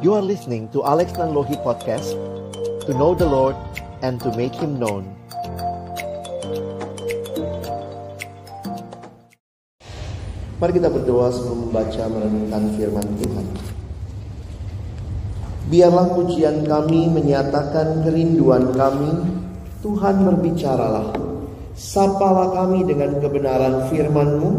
You are listening to Alex Nanlohi Podcast, to know the Lord and to make Him known. Mari kita berdoa sebelum membaca merenungkan firman Tuhan. Biarlah pujian kami menyatakan kerinduan kami. Tuhan berbicaralah. Sapalah kami dengan kebenaran firman-Mu,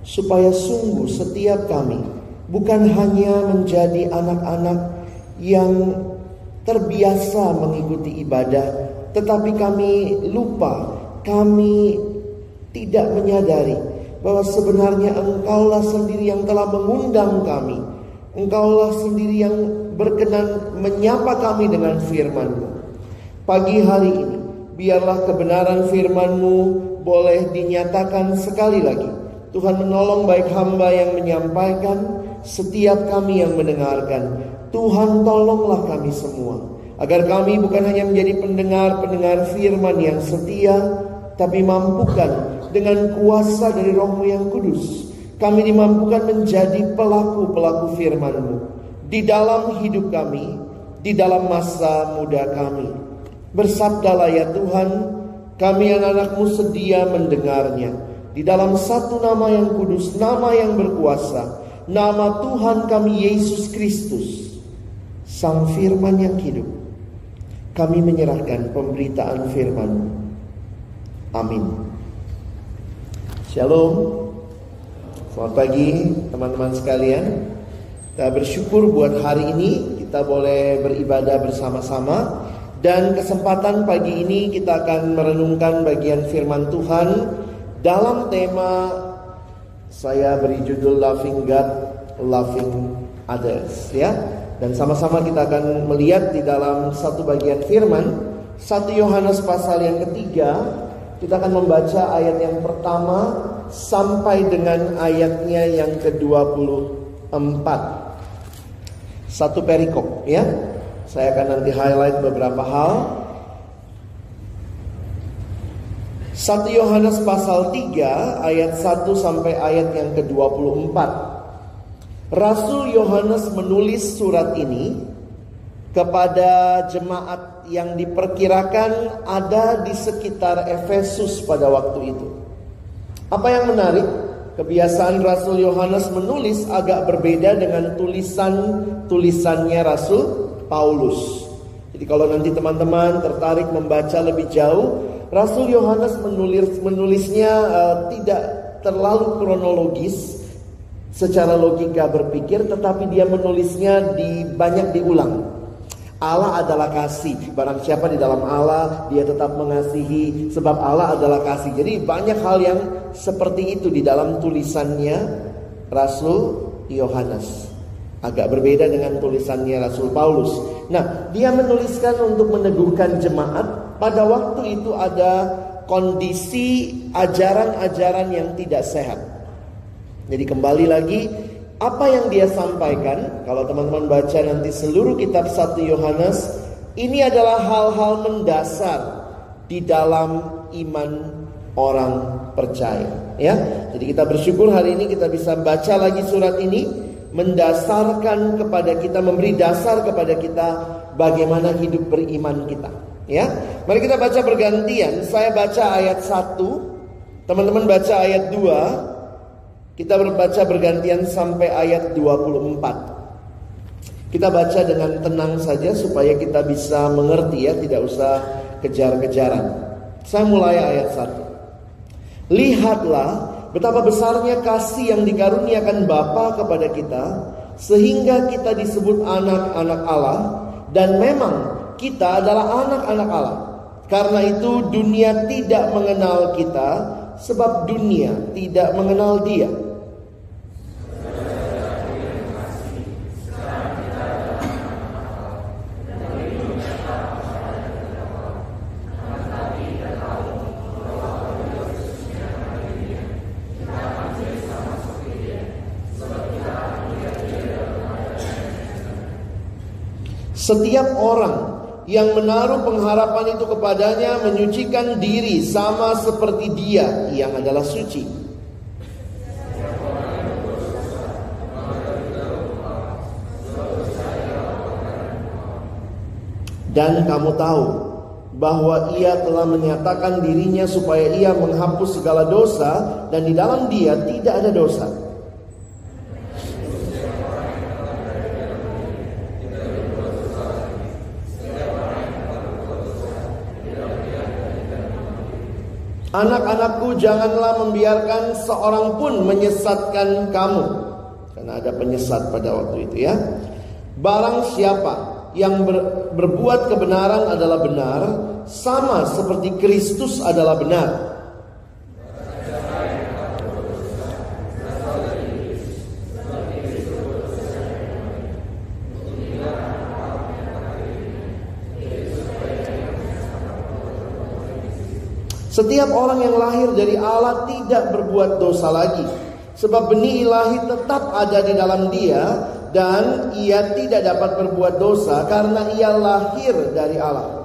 supaya sungguh setiap kami bukan hanya menjadi anak-anak yang terbiasa mengikuti ibadah, tetapi kami lupa, kami tidak menyadari bahwa sebenarnya Engkaulah sendiri yang telah mengundang kami. Engkaulah sendiri yang berkenan menyapa kami dengan firman-Mu. Pagi hari ini, biarlah kebenaran firman-Mu boleh dinyatakan sekali lagi. Tuhan menolong baik hamba yang menyampaikan, setiap kami yang mendengarkan. Tuhan tolonglah kami semua, agar kami bukan hanya menjadi pendengar-pendengar firman yang setia, tapi mampukan dengan kuasa dari Roh-Mu yang kudus, kami dimampukan menjadi pelaku-pelaku firman-Mu di dalam hidup kami, di dalam masa muda kami. Bersabdalah ya Tuhan, kami anak-anak-Mu sedia mendengarnya. Di dalam satu nama yang kudus, nama yang berkuasa, nama Tuhan kami Yesus Kristus, Sang Firman yang hidup, kami menyerahkan pemberitaan firman-Mu. Amin. Shalom. Selamat pagi teman-teman sekalian. Kita bersyukur buat hari ini kita boleh beribadah bersama-sama. Dan kesempatan pagi ini kita akan merenungkan bagian firman Tuhan dalam tema saya beri judul Loving God, Loving Others, ya. Dan sama-sama kita akan melihat di dalam satu bagian firman 1 Yohanes pasal yang ketiga. Kita akan membaca ayat yang pertama sampai dengan ayatnya yang ke-24. Satu perikop, ya. Saya akan nanti highlight beberapa hal. 1 Yohanes pasal 3 ayat 1 sampai ayat yang ke-24. Rasul Yohanes menulis surat ini kepada jemaat yang diperkirakan ada di sekitar Efesus pada waktu itu. Apa yang menarik? Kebiasaan Rasul Yohanes menulis agak berbeda dengan tulisannya Rasul Paulus. Jadi kalau nanti teman-teman tertarik membaca lebih jauh, Rasul Yohanes menulisnya tidak terlalu kronologis secara logika berpikir, tetapi dia menulisnya banyak diulang. Allah adalah kasih. Barang siapa di dalam Allah, dia tetap mengasihi, sebab Allah adalah kasih. Jadi banyak hal yang seperti itu di dalam tulisannya Rasul Yohanes. Agak berbeda dengan tulisannya Rasul Paulus. Nah, dia menuliskan untuk meneguhkan jemaat. Pada waktu itu ada kondisi ajaran-ajaran yang tidak sehat. Jadi kembali lagi, apa yang dia sampaikan, kalau teman-teman baca nanti seluruh kitab 1 Yohanes, ini adalah hal-hal mendasar di dalam iman orang percaya, ya. Jadi kita bersyukur hari ini kita bisa baca lagi surat ini, mendasarkan kepada kita, memberi dasar kepada kita bagaimana hidup beriman kita, ya. Mari kita baca bergantian. Saya baca ayat 1, teman-teman baca ayat 2. Kita berbaca bergantian sampai ayat 24. Kita baca dengan tenang saja supaya kita bisa mengerti, ya, tidak usah kejar-kejaran. Saya mulai ayat 1. Lihatlah betapa besarnya kasih yang dikaruniakan Bapa kepada kita, sehingga kita disebut anak-anak Allah. Dan memang kita adalah anak-anak Allah. Karena itu dunia tidak mengenal kita, sebab dunia tidak mengenal Dia. Setiap orang yang menaruh pengharapan itu kepadanya menyucikan diri sama seperti Dia yang adalah suci. Dan kamu tahu bahwa Ia telah menyatakan dirinya supaya Ia menghapus segala dosa, dan di dalam Dia tidak ada dosa. Anak-anakku, janganlah membiarkan seorang pun menyesatkan kamu. Karena ada penyesat pada waktu itu ya. Barang siapa yang berbuat kebenaran adalah benar, sama seperti Kristus adalah benar. Setiap orang yang lahir dari Allah tidak berbuat dosa lagi, sebab benih ilahi tetap ada di dalam dia, dan ia tidak dapat berbuat dosa karena ia lahir dari Allah.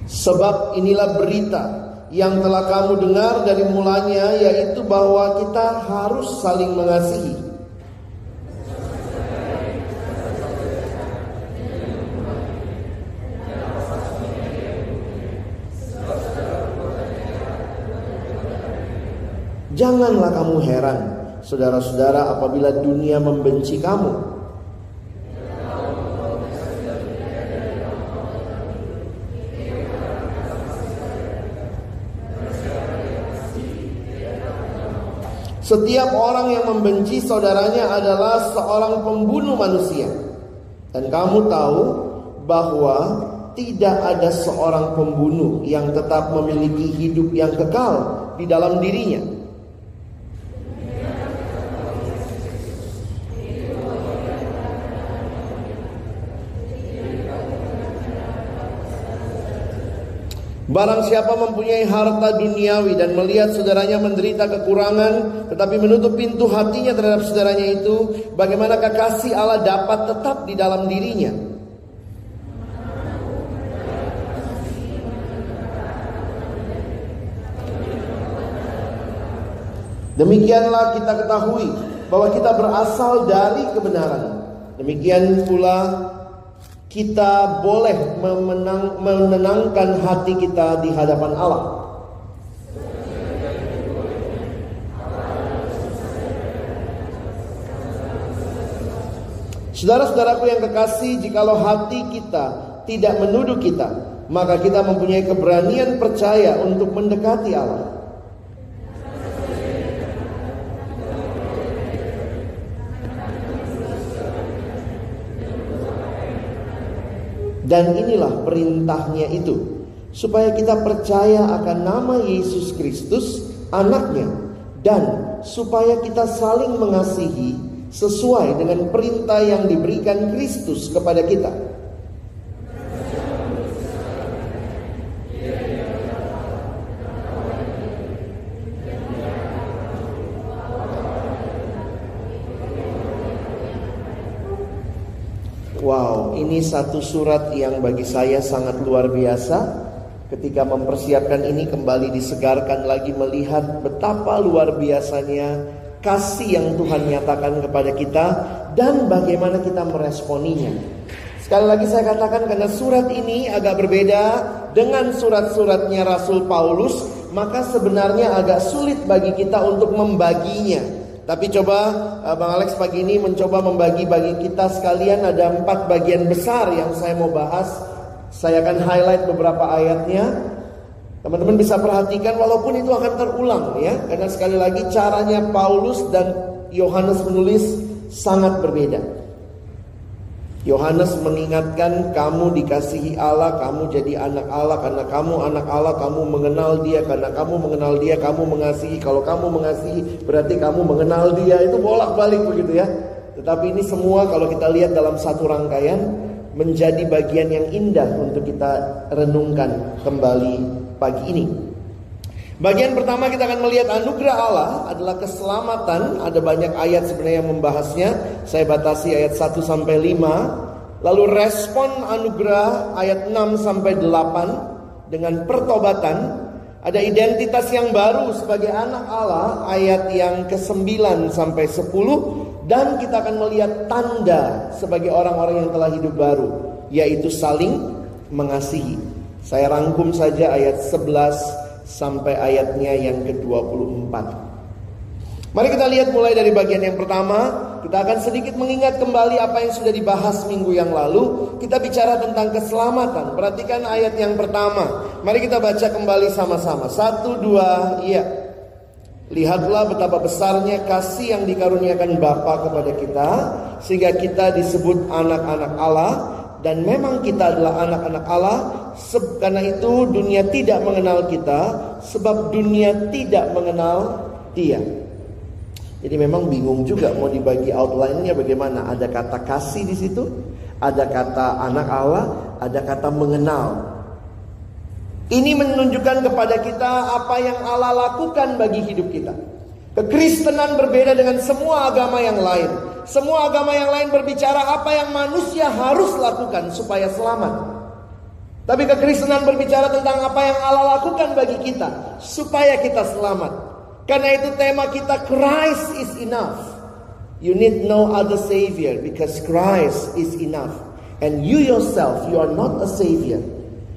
Sebab inilah berita yang telah kamu dengar dari mulanya, yaitu bahwa kita harus saling mengasihi. Janganlah kamu heran, saudara-saudara, apabila dunia membenci kamu. Setiap orang yang membenci saudaranya adalah seorang pembunuh manusia. Dan kamu tahu bahwa tidak ada seorang pembunuh yang tetap memiliki hidup yang kekal di dalam dirinya. Barang siapa mempunyai harta duniawi dan melihat saudaranya menderita kekurangan, tetapi menutup pintu hatinya terhadap saudaranya itu, bagaimanakah kasih Allah dapat tetap di dalam dirinya? Demikianlah kita ketahui bahwa kita berasal dari kebenaran. Demikian pula kita boleh menenangkan hati kita di hadapan Allah. Saudara-saudaraku yang kekasih, jikalau hati kita tidak menuduh kita, maka kita mempunyai keberanian percaya untuk mendekati Allah. Dan inilah perintahnya itu, supaya kita percaya akan nama Yesus Kristus, anaknya, dan supaya kita saling mengasihi sesuai dengan perintah yang diberikan Kristus kepada kita. Wow, ini satu surat yang bagi saya sangat luar biasa. Ketika mempersiapkan ini, kembali disegarkan lagi melihat betapa luar biasanya kasih yang Tuhan nyatakan kepada kita dan bagaimana kita meresponinya. Sekali lagi saya katakan, karena surat ini agak berbeda dengan surat-suratnya Rasul Paulus, maka sebenarnya agak sulit bagi kita untuk membaginya. Tapi coba Bang Alex pagi ini mencoba membagi bagi kita sekalian, ada 4 bagian besar yang saya mau bahas. Saya akan highlight beberapa ayatnya. Teman-teman bisa perhatikan walaupun itu akan terulang ya, karena sekali lagi caranya Paulus dan Yohanes menulis sangat berbeda. Yohanes mengingatkan, kamu dikasihi Allah, kamu jadi anak Allah. Karena kamu anak Allah, kamu mengenal Dia. Karena kamu mengenal Dia, kamu mengasihi. Kalau kamu mengasihi, berarti kamu mengenal Dia. Itu bolak-balik begitu ya. Tetapi ini semua kalau kita lihat dalam satu rangkaian, menjadi bagian yang indah untuk kita renungkan kembali pagi ini. Bagian pertama kita akan melihat anugerah Allah adalah keselamatan. Ada banyak ayat sebenarnya yang membahasnya. Saya batasi ayat 1 sampai 5. Lalu respon anugerah ayat 6 sampai 8. dengan pertobatan, ada identitas yang baru sebagai anak Allah, ayat yang ke-9 sampai 10, dan kita akan melihat tanda sebagai orang-orang yang telah hidup baru, yaitu saling mengasihi. Saya rangkum saja ayat 11 sampai ayatnya yang ke-24. Mari kita lihat mulai dari bagian yang pertama. Kita akan sedikit mengingat kembali apa yang sudah dibahas minggu yang lalu. Kita bicara tentang keselamatan. Perhatikan ayat yang pertama. Mari kita baca kembali sama-sama. 1, 2, iya. Lihatlah betapa besarnya kasih yang dikaruniakan Bapa kepada kita, sehingga kita disebut anak-anak Allah. Dan memang kita adalah anak-anak Allah. Karena itu dunia tidak mengenal kita, sebab dunia tidak mengenal Dia. Jadi memang bingung juga mau dibagi outline-nya bagaimana. Ada kata kasih di situ, ada kata anak Allah, ada kata mengenal. Ini menunjukkan kepada kita apa yang Allah lakukan bagi hidup kita. Kekristenan berbeda dengan semua agama yang lain. Semua agama yang lain berbicara apa yang manusia harus lakukan supaya selamat. Tapi kekristenan berbicara tentang apa yang Allah lakukan bagi kita supaya kita selamat. Karena itu tema kita, Christ is enough. You need no other savior because Christ is enough. And you yourself, you are not a savior.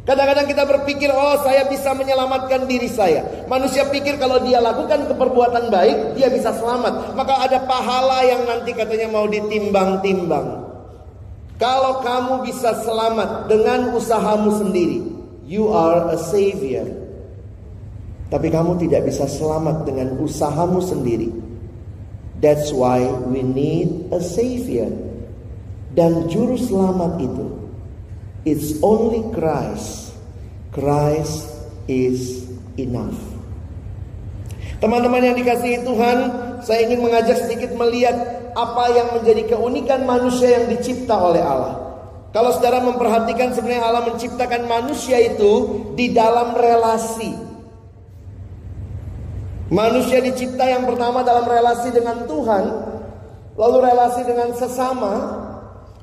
Kadang-kadang kita berpikir, oh saya bisa menyelamatkan diri saya. Manusia pikir kalau dia lakukan keperbuatan baik, dia bisa selamat. Maka ada pahala yang nanti katanya mau ditimbang-timbang. Kalau kamu bisa selamat dengan usahamu sendiri, you are a savior. Tapi kamu tidak bisa selamat dengan usahamu sendiri. That's why we need a savior. Dan juru selamat itu, it's only Christ. Christ is enough. Teman-teman yang dikasihi Tuhan, saya ingin mengajak sedikit melihat apa yang menjadi keunikan manusia yang dicipta oleh Allah. Kalau saudara memperhatikan, sebenarnya Allah menciptakan manusia itu di dalam relasi. Manusia dicipta yang pertama dalam relasi dengan Tuhan, lalu relasi dengan sesama,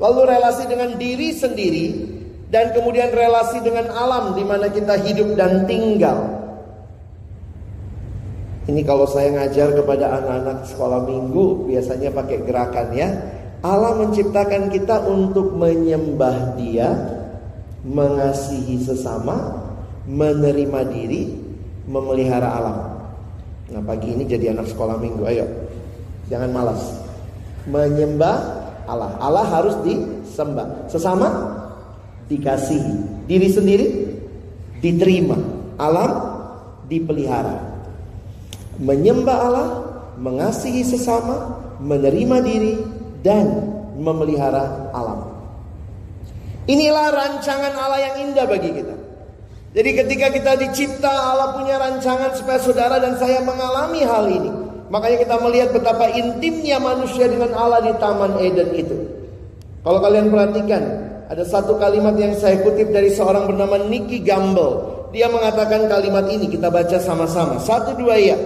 lalu relasi dengan diri sendiri, dan kemudian relasi dengan alam di mana kita hidup dan tinggal. Ini kalau saya ngajar kepada anak-anak sekolah minggu, biasanya pakai gerakan ya. Allah menciptakan kita untuk menyembah Dia, mengasihi sesama, menerima diri, memelihara alam. Nah pagi ini jadi anak sekolah minggu, ayo jangan malas. Menyembah Allah, Allah harus disembah. Sesama dikasihi, diri sendiri diterima, alam dipelihara. Menyembah Allah, mengasihi sesama, menerima diri, dan memelihara alam. Inilah rancangan Allah yang indah bagi kita. Jadi ketika kita dicipta, Allah punya rancangan supaya saudara dan saya mengalami hal ini. Makanya kita melihat betapa intimnya manusia dengan Allah di Taman Eden itu. Kalau kalian perhatikan, ada satu kalimat yang saya kutip dari seorang bernama Nicky Gamble. Dia mengatakan kalimat ini, kita baca sama-sama. 1, 2 ya.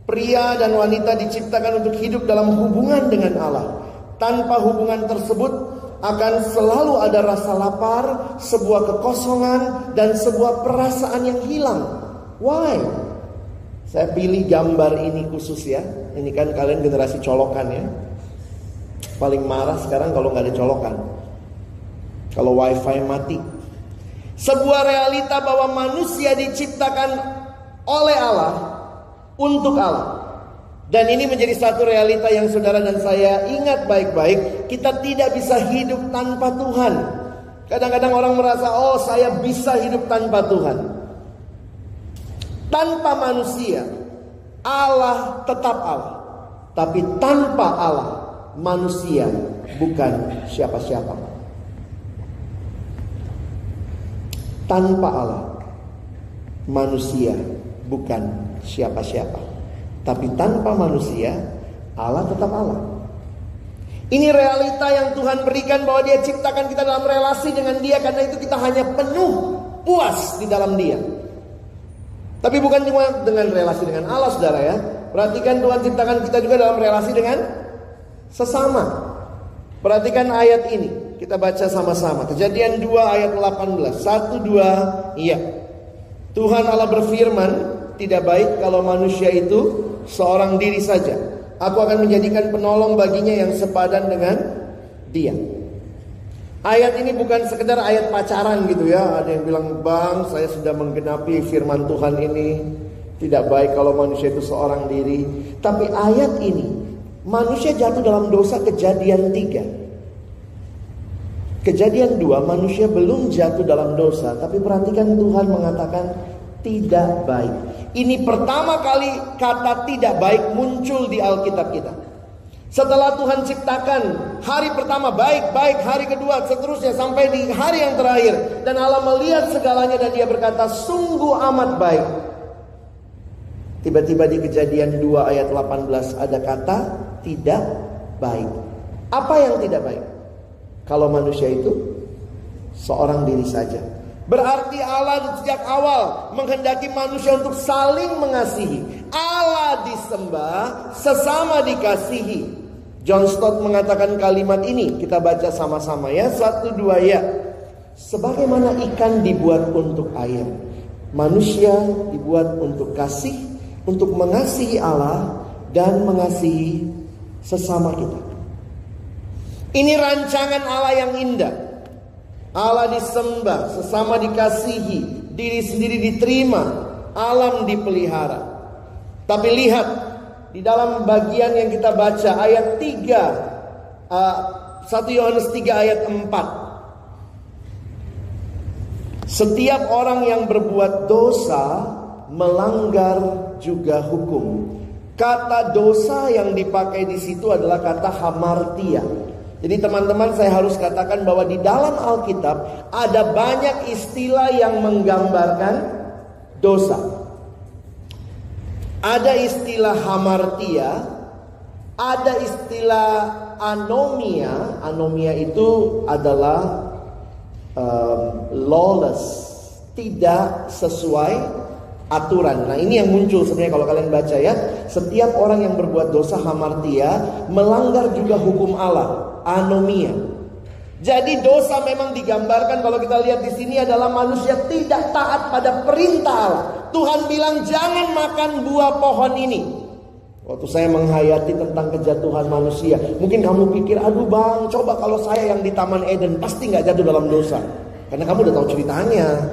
Pria dan wanita diciptakan untuk hidup dalam hubungan dengan Allah. Tanpa hubungan tersebut akan selalu ada rasa lapar, sebuah kekosongan, dan sebuah perasaan yang hilang. Why? Saya pilih gambar ini khusus ya. Ini kan kalian generasi colokan ya. Paling marah sekarang kalau nggak ada colokan. Kalau wifi mati. Sebuah realita bahwa manusia diciptakan oleh Allah, untuk Allah. Dan ini menjadi satu realita yang saudara dan saya ingat baik-baik. Kita tidak bisa hidup tanpa Tuhan. Kadang-kadang orang merasa, oh saya bisa hidup tanpa Tuhan. Tanpa manusia, Allah tetap Allah. Tapi tanpa Allah, manusia bukan siapa-siapa. Tanpa Allah, manusia bukan siapa-siapa. Tapi tanpa manusia, Allah tetap Allah. Ini realita yang Tuhan berikan bahwa Dia ciptakan kita dalam relasi dengan Dia. Karena itu kita hanya penuh puas di dalam Dia. Tapi bukan cuma dengan relasi dengan Allah saudara ya. Perhatikan Tuhan ciptakan kita juga dalam relasi dengan sesama. Perhatikan ayat ini. Kita baca sama-sama. Kejadian 2 ayat 18. 1, 2, iya. Tuhan Allah berfirman, tidak baik kalau manusia itu seorang diri saja. Aku akan menjadikan penolong baginya yang sepadan dengan dia. Ayat ini bukan sekedar ayat pacaran gitu ya. Ada yang bilang, bang, saya sudah menggenapi firman Tuhan ini. Tidak baik kalau manusia itu seorang diri. Tapi ayat ini, manusia jatuh dalam dosa Kejadian 3. Kejadian 2, manusia belum jatuh dalam dosa. Tapi perhatikan Tuhan mengatakan tidak baik. Ini pertama kali kata tidak baik muncul di Alkitab kita. Setelah Tuhan ciptakan, hari pertama baik-baik, hari kedua seterusnya sampai di hari yang terakhir. Dan Allah melihat segalanya dan dia berkata sungguh amat baik. Tiba-tiba di Kejadian 2 ayat 18 ada kata tidak baik. Apa yang tidak baik? Kalau manusia itu seorang diri saja. Berarti Allah sejak awal menghendaki manusia untuk saling mengasihi. Allah disembah, sesama dikasihi. John Stott mengatakan kalimat ini, kita baca sama-sama ya, 1, 2 ya. Sebagaimana ikan dibuat untuk air, manusia dibuat untuk kasih, untuk mengasihi Allah dan mengasihi sesama kita. Ini rancangan Allah yang indah. Allah disembah, sesama dikasihi, diri sendiri diterima, alam dipelihara. Tapi lihat di dalam bagian yang kita baca ayat 3, 1 Yohanes 3 ayat 4. Setiap orang yang berbuat dosa melanggar juga hukum. Kata dosa yang dipakai di situ adalah kata hamartia. Jadi teman-teman, saya harus katakan bahwa di dalam Alkitab ada banyak istilah yang menggambarkan dosa. Ada istilah hamartia, ada istilah anomia. Anomia itu adalah lawless, tidak sesuai aturan. Nah, ini yang muncul sebenarnya kalau kalian baca ya. Setiap orang yang berbuat dosa hamartia melanggar juga hukum Allah. Anomia. Jadi dosa memang digambarkan kalau kita lihat di sini adalah manusia tidak taat pada perintah Allah. Tuhan bilang jangan makan buah pohon ini. Waktu saya menghayati tentang kejatuhan manusia, mungkin kamu pikir, aduh bang, coba kalau saya yang di Taman Eden pasti nggak jatuh dalam dosa, karena kamu udah tahu ceritanya.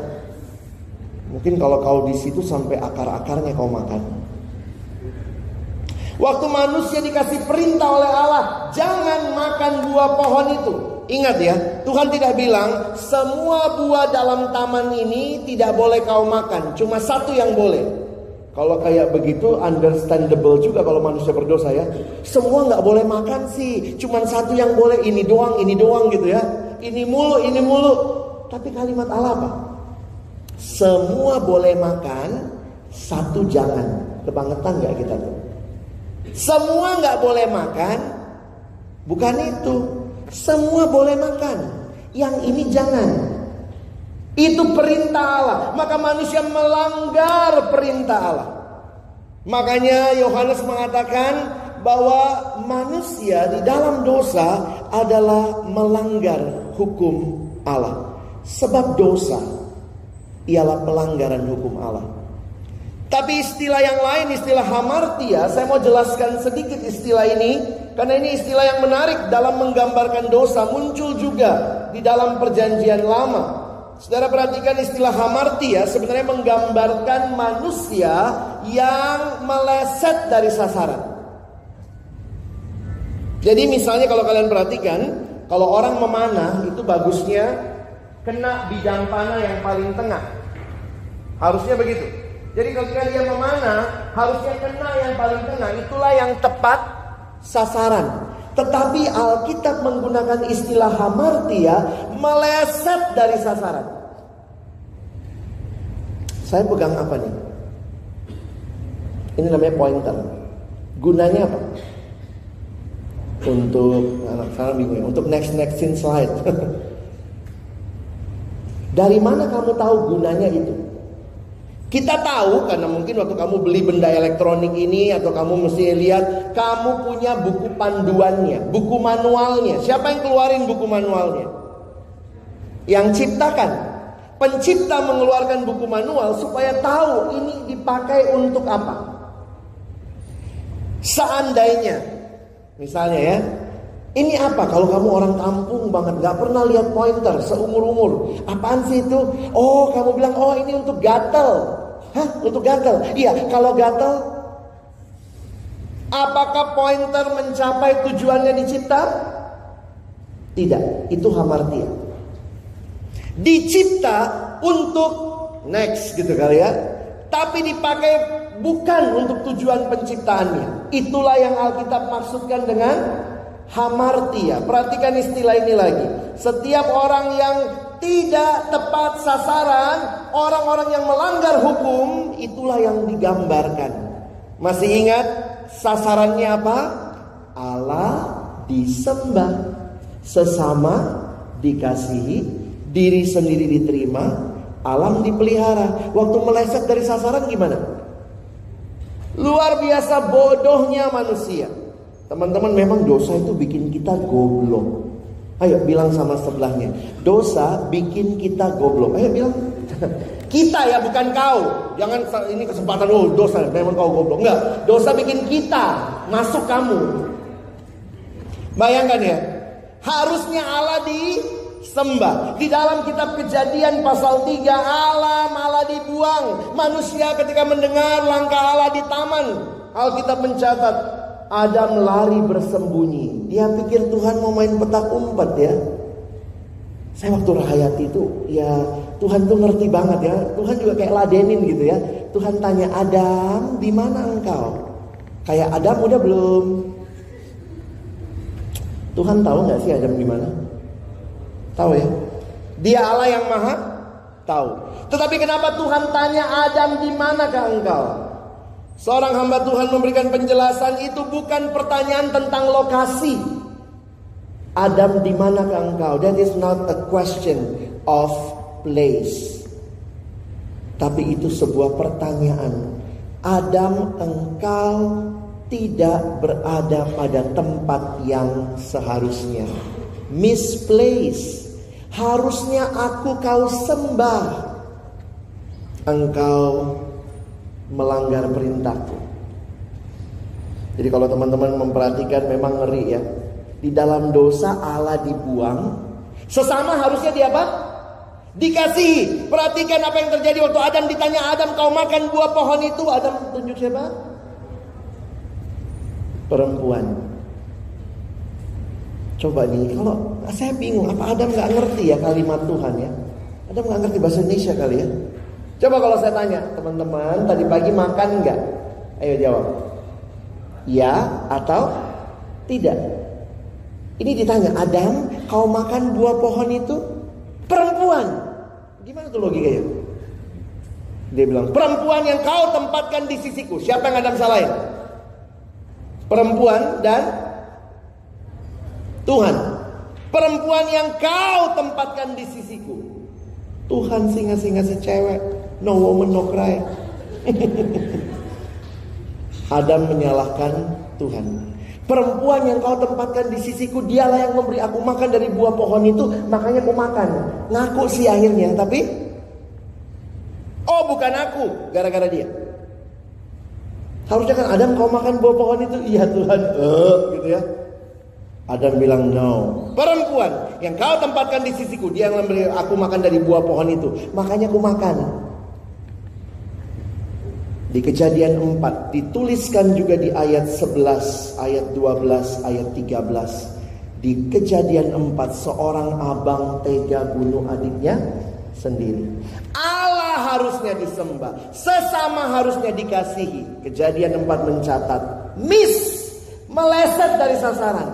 Mungkin kalau kau di situ sampai akar-akarnya kau makan. Waktu manusia dikasih perintah oleh Allah, jangan makan buah pohon itu. Ingat ya, Tuhan tidak bilang semua buah dalam taman ini tidak boleh kau makan, cuma satu yang boleh. Kalau kayak begitu understandable juga kalau manusia berdosa ya. Semua nggak boleh makan sih, cuma satu yang boleh, ini doang gitu ya. Ini mulu. Tapi kalimat Allah apa? Semua boleh makan, satu jangan. Kebangetan nggak kita tuh? Semua nggak boleh makan, bukan itu. Semua boleh makan, yang ini jangan. Itu perintah Allah. Maka manusia melanggar perintah Allah. Makanya Yohanes mengatakan bahwa manusia di dalam dosa adalah melanggar hukum Allah. Sebab dosa ialah pelanggaran hukum Allah. Tapi istilah yang lain, istilah hamartia, saya mau jelaskan sedikit istilah ini, karena ini istilah yang menarik dalam menggambarkan dosa, muncul juga di dalam Perjanjian Lama. Saudara perhatikan istilah hamartia sebenarnya menggambarkan manusia yang meleset dari sasaran. Jadi misalnya kalau kalian perhatikan, kalau orang memanah itu bagusnya kena bidang panah yang paling tengah. Harusnya begitu. Jadi ketika dia memanah, harusnya kena yang paling tengah. Itulah yang tepat sasaran. Tetapi Alkitab menggunakan istilah hamartia, meleset dari sasaran. Saya pegang apa nih? Ini namanya pointer. Gunanya apa? Untuk anak-anak bingung ya, untuk next slide. Dari mana kamu tahu gunanya itu? Kita tahu karena mungkin waktu kamu beli benda elektronik ini, atau kamu mesti lihat, kamu punya buku panduannya, buku manualnya. Siapa yang keluarin buku manualnya? Yang ciptakan. pencipta mengeluarkan buku manual supaya tahu ini dipakai untuk apa. Seandainya, misalnya ya, ini apa? Kalau kamu orang kampung banget, gak pernah lihat pointer seumur-umur. Apaan sih itu? Oh, kamu bilang, oh ini untuk gatel. Hah? Untuk gatel? Iya, kalau gatel, apakah pointer mencapai tujuannya dicipta? Tidak, itu hamartia. Dicipta untuk next gitu kali ya. Tapi dipakai bukan untuk tujuan penciptaannya. Itulah yang Alkitab maksudkan dengan hamartia. Perhatikan istilah ini lagi. Setiap orang yang tidak tepat sasaran, orang-orang yang melanggar hukum, itulah yang digambarkan. Masih ingat sasarannya apa? Allah disembah, sesama dikasihi, diri sendiri diterima, alam dipelihara. Waktu meleset dari sasaran gimana? Luar biasa bodohnya manusia. Teman-teman, memang dosa itu bikin kita goblok. Ayo bilang sama sebelahnya, dosa bikin kita goblok. Ayo bilang. Kita ya, bukan kau. Jangan ini kesempatan, oh dosa memang kau goblok. Enggak, dosa bikin kita, masuk kamu. Bayangkan ya, harusnya Allah disembah. Di dalam kitab Kejadian pasal 3, Allah dibuang. Manusia ketika mendengar langkah Allah di taman, Alkitab mencatat Adam lari bersembunyi. Dia pikir Tuhan mau main petak umpet ya. Saya waktu rahayati itu, ya Tuhan tuh ngerti banget ya. Tuhan juga kayak ladenin gitu ya. Tuhan tanya, Adam, di mana engkau? Kayak Adam udah belum? Tuhan tahu nggak sih Adam di mana? Tahu ya? Dia Allah yang maha tahu. Tetapi kenapa Tuhan tanya Adam, di manakah engkau? Seorang hamba Tuhan memberikan penjelasan, itu bukan pertanyaan tentang lokasi. Adam, di manakah engkau? That is not a question of place. Tapi itu sebuah pertanyaan. Adam, engkau tidak berada pada tempat yang seharusnya. Misplaced. Harusnya kau sembah. Engkau melanggar perintahku. Jadi kalau teman-teman memperhatikan, memang ngeri ya. Di dalam dosa Allah dibuang, sesama harusnya dia apa? Dikasihi. Perhatikan apa yang terjadi waktu Adam ditanya, Adam, kau makan buah pohon itu? Adam tunjuk siapa? Perempuan. Coba nih, kalau saya bingung, apa Adam gak ngerti ya kalimat Tuhan ya? Adam gak ngerti bahasa Indonesia kali ya? Coba kalau saya tanya, teman-teman, tadi pagi makan gak? Ayo jawab. Ya atau tidak? Ini ditanya, Adam, kau makan buah pohon itu? Perempuan. Gimana tuh logikanya? Dia bilang, perempuan yang kau tempatkan di sisiku. Siapa yang Adam salahin? Perempuan dan Tuhan. Perempuan yang kau tempatkan di sisiku. Tuhan sih ngasih cewek. No woman no cry. Adam menyalahkan Tuhan. Perempuan yang kau tempatkan di sisiku, dialah yang memberi aku makan dari buah pohon itu, makanya aku makan. Ngaku sih akhirnya, tapi oh bukan aku, gara-gara dia. Harusnya kan Adam, kau makan buah pohon itu? Iya Tuhan, gitu ya. Adam bilang no. Perempuan yang kau tempatkan di sisiku, dia yang memberi aku makan dari buah pohon itu, makanya aku makan. Di Kejadian 4 dituliskan juga di ayat 11, ayat 12, ayat 13. Di Kejadian 4 seorang abang tega bunuh adiknya sendiri. Allah harusnya disembah, sesama harusnya dikasihi. Kejadian 4 mencatat meleset dari sasaran,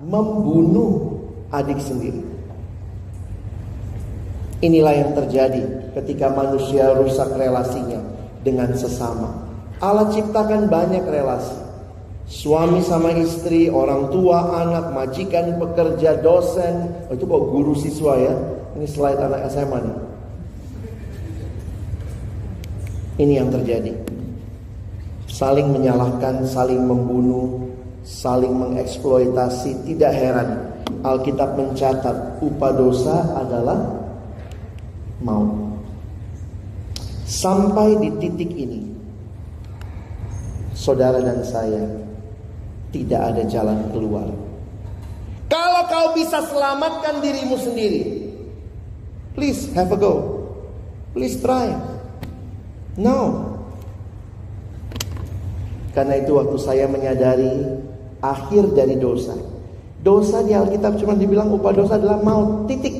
membunuh adik sendiri. Inilah yang terjadi ketika manusia rusak relasinya dengan sesama. Allah ciptakan banyak relasi. Suami sama istri, orang tua, anak, majikan, pekerja, dosen. Oh, itu kok guru siswa ya. Ini slide anak SMA nih. Ini yang terjadi. Saling menyalahkan, saling membunuh, saling mengeksploitasi. Tidak heran Alkitab mencatat upah dosa adalah maut. Sampai di titik ini, saudara dan saya tidak ada jalan keluar. Kalau kau bisa selamatkan dirimu sendiri, please have a go. Please try. No. Karena itu waktu saya menyadari akhir dari dosa. Dosa di Alkitab cuma dibilang upah dosa adalah maut. Titik.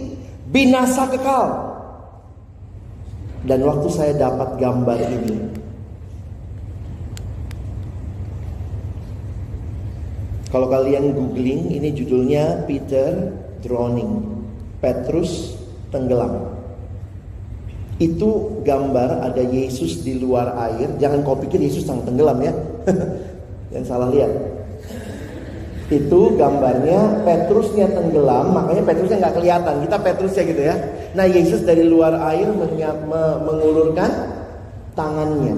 Binasa kekal. Dan waktu saya dapat gambar ini, kalau kalian googling, ini judulnya Peter Drowning, Petrus tenggelam. Itu gambar ada Yesus di luar air. Jangan kau pikir Yesus yang tenggelam ya. Jangan salah lihat. Itu gambarnya Petrusnya tenggelam, makanya Petrusnya nggak kelihatan. Kita Petrusnya gitu ya. Nah, Yesus dari luar air mengulurkan tangannya.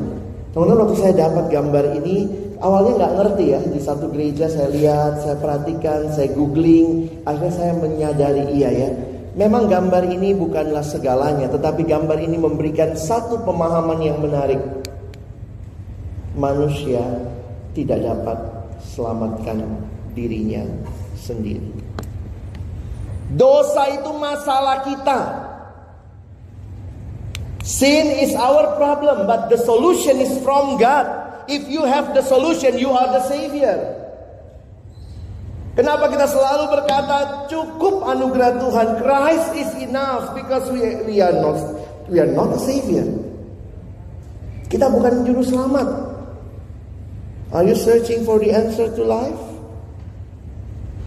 Teman-teman, waktu saya dapat gambar ini, awalnya nggak ngerti ya. Di satu gereja saya lihat, saya perhatikan, saya googling, akhirnya saya menyadari iya ya. Memang gambar ini bukanlah segalanya, tetapi gambar ini memberikan satu pemahaman yang menarik. Manusia tidak dapat selamatkan dirinya sendiri. Dosa itu masalah kita. Sin is our problem, but the solution is from God. If you have the solution, you are the Savior. Kenapa kita selalu berkata cukup anugerah Tuhan, Christ is enough, because we are not a Savior. Kita bukan juru selamat. Are you searching for the answer to life?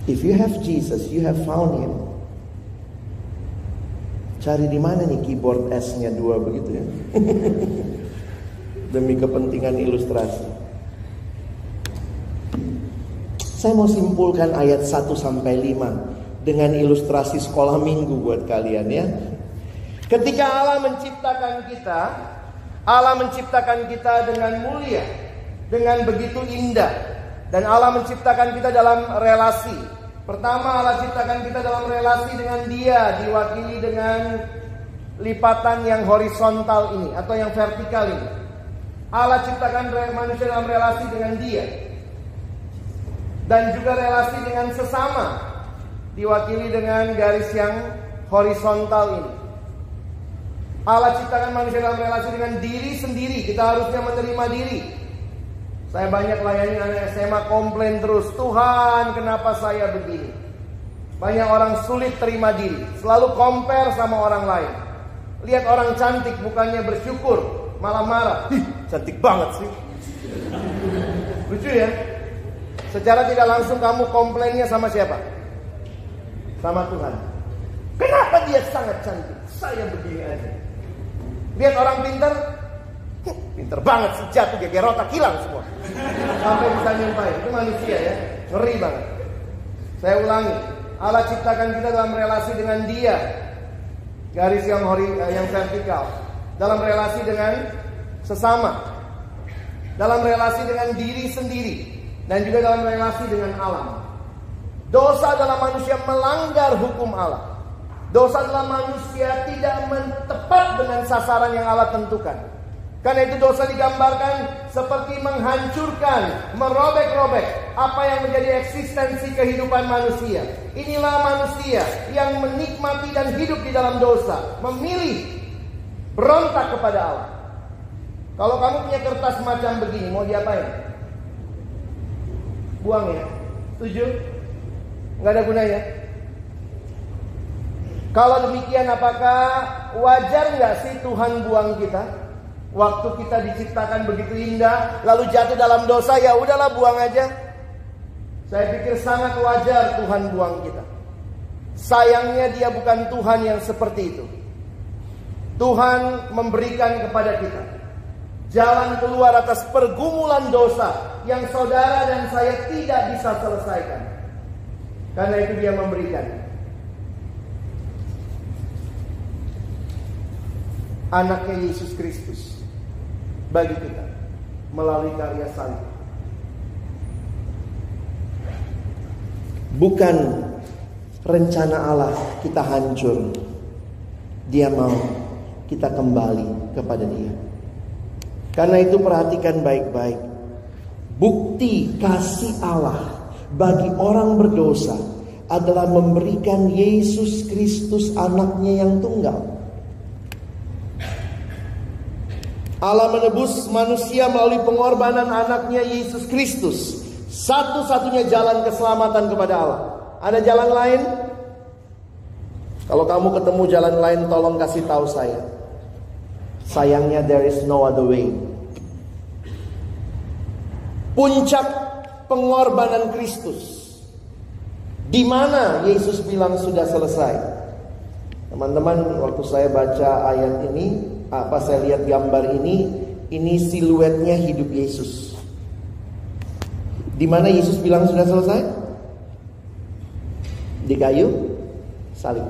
If you have Jesus, you have found Him. Cari di mana nih keyboard S-nya 2 begitu ya? Demi kepentingan ilustrasi. Saya mau simpulkan ayat 1-5 dengan ilustrasi sekolah minggu buat kalian ya. Ketika Allah menciptakan kita dengan mulia, dengan begitu indah. Dan Allah menciptakan kita dalam relasi. Pertama, Allah ciptakan kita dalam relasi dengan Dia, diwakili dengan lipatan yang horizontal ini atau yang vertikal ini. Allah ciptakan manusia dalam relasi dengan Dia. Dan juga relasi dengan sesama, diwakili dengan garis yang horizontal ini. Allah ciptakan manusia dalam relasi dengan diri sendiri. Kita harusnya menerima diri. Saya banyak layani anak SMA komplain terus, Tuhan kenapa saya begini. Banyak orang sulit terima diri, selalu compare sama orang lain. Lihat orang cantik bukannya bersyukur, malah marah. Ih, cantik banget sih. Lucu ya. Secara tidak langsung kamu komplainnya sama siapa? Sama Tuhan. Kenapa dia sangat cantik? Saya begini aja. Lihat orang pintar, pintar banget sih, jatuh geger otak hilang semua. Sampai bisa nyumpahin. Itu manusia ya, ngeri banget. Saya ulangi, Allah ciptakan kita dalam relasi dengan Dia, garis yang vertikal. Dalam relasi dengan sesama, dalam relasi dengan diri sendiri, dan juga dalam relasi dengan alam. Dosa adalah manusia melanggar hukum Allah. Dosa adalah manusia tidak tepat dengan sasaran yang Allah tentukan. Karena itu dosa digambarkan seperti menghancurkan, merobek-robek apa yang menjadi eksistensi kehidupan manusia. Inilah manusia yang menikmati dan hidup di dalam dosa, memilih berontak kepada Allah. Kalau kamu punya kertas macam begini, mau diapain? Buang ya? Setuju? Nggak ada gunanya. Kalau demikian, apakah wajar nggak sih Tuhan buang kita? Waktu kita diciptakan begitu indah, lalu jatuh dalam dosa, ya udahlah buang aja. Saya pikir sangat wajar Tuhan buang kita. Sayangnya Dia bukan Tuhan yang seperti itu. Tuhan memberikan kepada kita jalan keluar atas pergumulan dosa yang saudara dan saya tidak bisa selesaikan. Karena itu Dia memberikan anaknya Yesus Kristus bagi kita melalui karya salib. Bukan rencana Allah kita hancur. Dia mau kita kembali kepada Dia. Karena itu perhatikan baik-baik. Bukti kasih Allah bagi orang berdosa adalah memberikan Yesus Kristus anaknya yang tunggal. Allah menebus manusia melalui pengorbanan anaknya Yesus Kristus. Satu-satunya jalan keselamatan kepada Allah. Ada jalan lain? Kalau kamu ketemu jalan lain, tolong kasih tahu saya. Sayangnya there is no other way. Puncak pengorbanan Kristus. Di mana Yesus bilang sudah selesai? Teman-teman, waktu saya baca ayat ini, saya lihat gambar ini siluetnya hidup Yesus. Di mana Yesus bilang sudah selesai? Di kayu salib.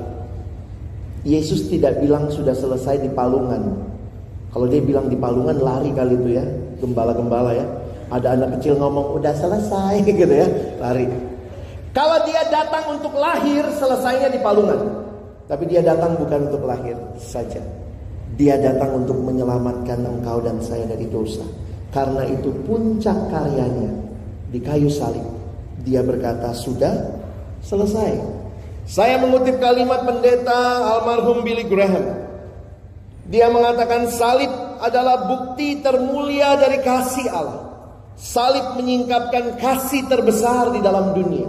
Yesus tidak bilang sudah selesai di palungan. Kalau dia bilang di palungan, lari kali itu ya, gembala-gembala ya. Ada anak kecil ngomong udah selesai gitu ya, lari. Kalau dia datang untuk lahir, selesainya di palungan. Tapi dia datang bukan untuk lahir saja. Dia datang untuk menyelamatkan engkau dan saya dari dosa. Karena itu puncak karyanya di kayu salib. Dia berkata sudah selesai. Saya mengutip kalimat pendeta almarhum Billy Graham. Dia mengatakan salib adalah bukti termulia dari kasih Allah. Salib menyingkapkan kasih terbesar di dalam dunia.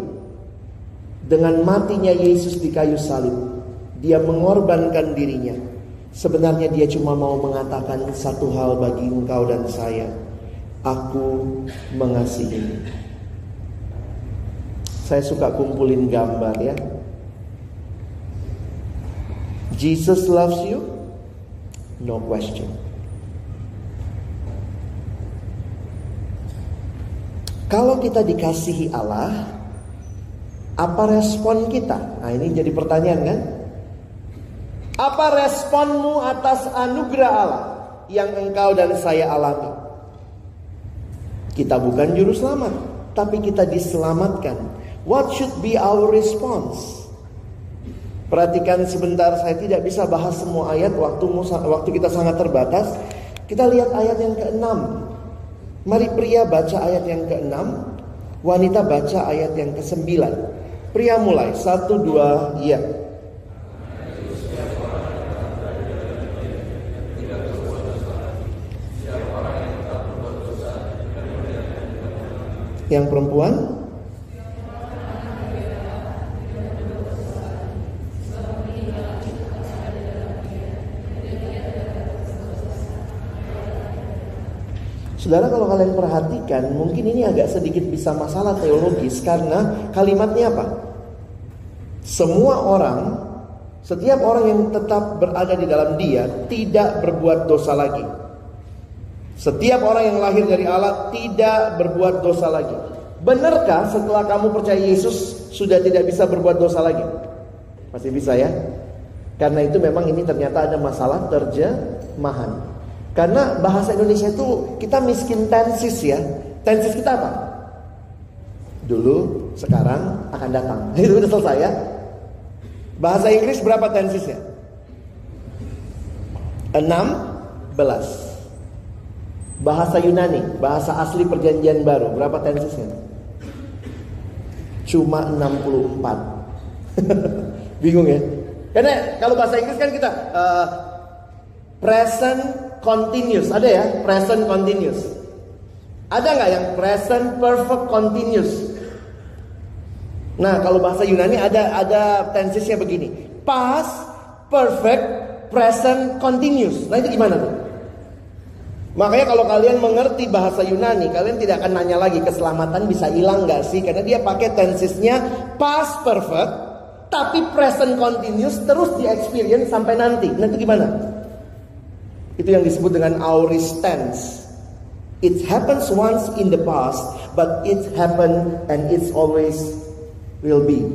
Dengan matinya Yesus di kayu salib, Dia mengorbankan dirinya. Sebenarnya Dia cuma mau mengatakan satu hal bagi engkau dan saya. Aku mengasihi. Saya suka kumpulin gambar ya. Jesus loves you, no question. Kalau kita dikasihi Allah, apa respon kita? Nah, ini jadi pertanyaan kan? Apa responmu atas anugerah Allah yang engkau dan saya alami? Kita bukan juru selamat, tapi kita diselamatkan. What should be our response? Perhatikan sebentar, saya tidak bisa bahas semua ayat, waktu kita sangat terbatas. Kita lihat ayat yang ke-6. Mari pria baca ayat yang ke-6, wanita baca ayat yang ke-9. Pria mulai, 1, 2, ya. Yang perempuan? Saudara, kalau kalian perhatikan, mungkin ini agak sedikit bisa masalah teologis. Karena kalimatnya apa? Semua orang, setiap orang yang tetap berada di dalam Dia tidak berbuat dosa lagi. Setiap orang yang lahir dari Allah tidak berbuat dosa lagi. Benarkah setelah kamu percaya Yesus sudah tidak bisa berbuat dosa lagi? Masih bisa ya? Karena itu memang ini ternyata ada masalah terjemahan. Karena bahasa Indonesia itu kita miskin tenses ya. Tenses kita apa? Dulu, sekarang, akan datang. Itu udah selesai ya. Bahasa Inggris berapa tensesnya? 16. Bahasa Yunani, bahasa asli perjanjian baru, berapa tensesnya? Cuma 64. Bingung ya? Karena kalau bahasa Inggris kan kita present continuous, ada ya? Present continuous. Ada nggak yang present perfect continuous? Nah, kalau bahasa Yunani ada tensesnya begini. Past perfect present continuous. Nah, itu gimana tuh? Makanya kalau kalian mengerti bahasa Yunani, kalian tidak akan nanya lagi keselamatan bisa hilang nggak sih? Karena dia pakai tensesnya past perfect, tapi present continuous terus di experience sampai nanti. Nah, itu gimana? Itu yang disebut dengan aorist tense. It happens once in the past, but it happened and it's always will be.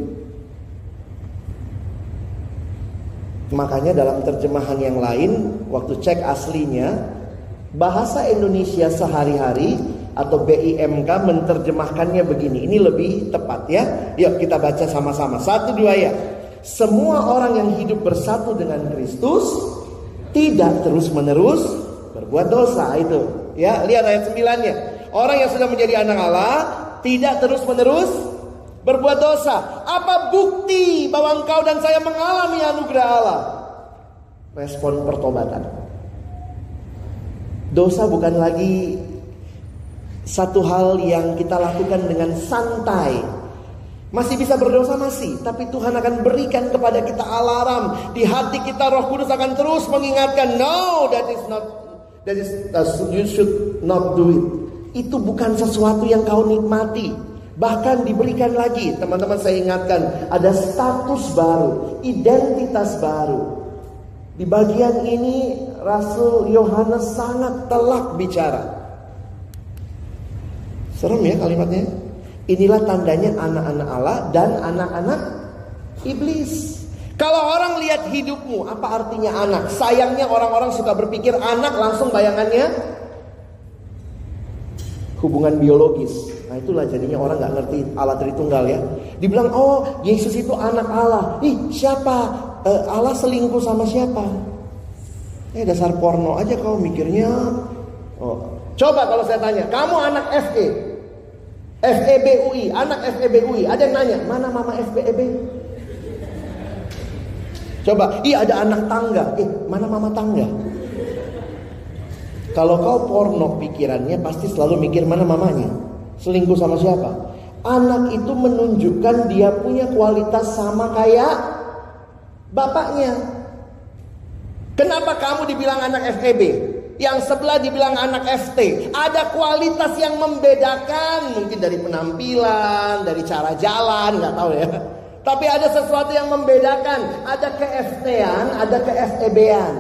Makanya dalam terjemahan yang lain, waktu cek aslinya, bahasa Indonesia sehari-hari atau BIMK menerjemahkannya begini. Ini lebih tepat ya. Yuk kita baca sama-sama. 1, 2 ya. Semua orang yang hidup bersatu dengan Kristus tidak terus-menerus berbuat dosa. Itu ya, lihat ayat 9-nya. Orang yang sudah menjadi anak Allah tidak terus-menerus berbuat dosa. Apa bukti bahwa engkau dan saya mengalami anugerah Allah? Respon pertobatan. Dosa bukan lagi satu hal yang kita lakukan dengan santai. Masih bisa berdosa masih, tapi Tuhan akan berikan kepada kita alarm di hati kita. Roh Kudus akan terus mengingatkan, no, you should not do it. Itu bukan sesuatu yang kau nikmati. Bahkan diberikan lagi, teman-teman, saya ingatkan, ada status baru, identitas baru. Di bagian ini Rasul Yohanes sangat telak bicara. Serem ya kalimatnya. Inilah tandanya anak-anak Allah dan anak-anak iblis. Kalau orang lihat hidupmu, apa artinya anak? Sayangnya orang-orang suka berpikir anak, langsung bayangannya hubungan biologis. Nah itulah jadinya orang gak ngerti Allah Tritunggal ya. Dibilang, oh Yesus itu anak Allah. Ih siapa? Allah selingkuh sama siapa? Dasar porno aja kau mikirnya. Oh. Coba kalau saya tanya, kamu anak FEBUI, anak FEBUI. Ada yang nanya, mana mama FEB? Coba, iya ada anak tangga. Mana mama tangga? Kalau kau porno pikirannya pasti selalu mikir mana mamanya. Selingkuh sama siapa? Anak itu menunjukkan dia punya kualitas sama kayak bapaknya. Kenapa kamu dibilang anak FEB? Yang sebelah dibilang anak FT. Ada kualitas yang membedakan. Mungkin dari penampilan, dari cara jalan, gak tahu ya. Tapi ada sesuatu yang membedakan. Ada ke FT-an, ada ke FEB-an.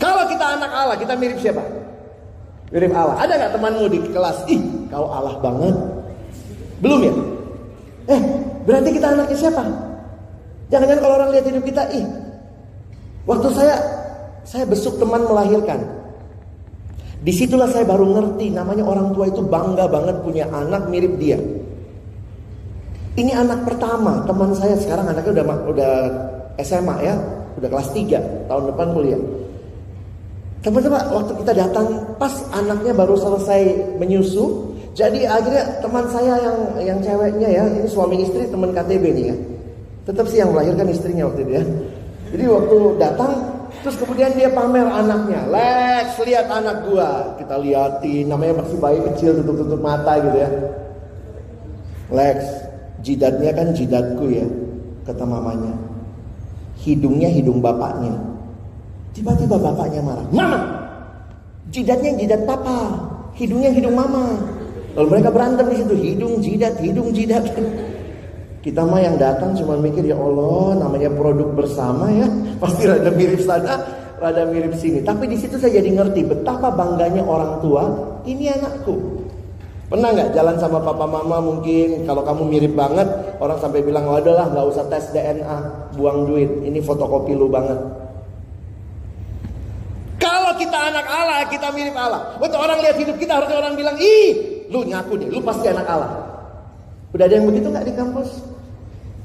Kalau kita anak Allah, kita mirip siapa? Mirip Allah. Ada gak temanmu di kelas? Ih, kau Allah banget. Belum ya? Berarti kita anaknya siapa? Jangan-jangan kalau orang lihat hidup kita, waktu saya besuk teman melahirkan. Disitulah saya baru ngerti namanya orang tua itu bangga banget punya anak mirip dia. Ini anak pertama teman saya, sekarang anaknya udah SMA ya, udah kelas 3, tahun depan kuliah. Teman-teman, waktu kita datang pas anaknya baru selesai menyusu. Jadi akhirnya teman saya yang ceweknya ya, ini suami istri teman KTB nih ya. Tetap sih yang melahirkan istrinya waktu itu ya. Jadi waktu datang, terus kemudian dia pamer anaknya. Lex, lihat anak gua. Kita liatin, namanya masih bayi kecil, tutup-tutup mata gitu ya. Lex, jidatnya kan jidatku ya, kata mamanya. Hidungnya hidung bapaknya. Tiba-tiba bapaknya marah. Mama, jidatnya jidat papa, hidungnya hidung mama. Lalu mereka berantem di situ, hidung jidat, hidung jidat. Kita mah yang datang cuma mikir, ya Allah, namanya produk bersama ya, pasti rada mirip sana, rada mirip sini. Tapi di situ saya jadi ngerti betapa bangganya orang tua, ini anakku. Pernah nggak jalan sama papa mama mungkin, kalau kamu mirip banget, orang sampai bilang, waduh lah nggak usah tes DNA, buang duit, ini fotokopi lu banget. Kalau kita anak Allah, kita mirip Allah. Waktu orang lihat hidup kita, harusnya orang bilang, ih, lu ngaku deh, lu pasti anak Allah. Udah ada yang begitu nggak di kampus?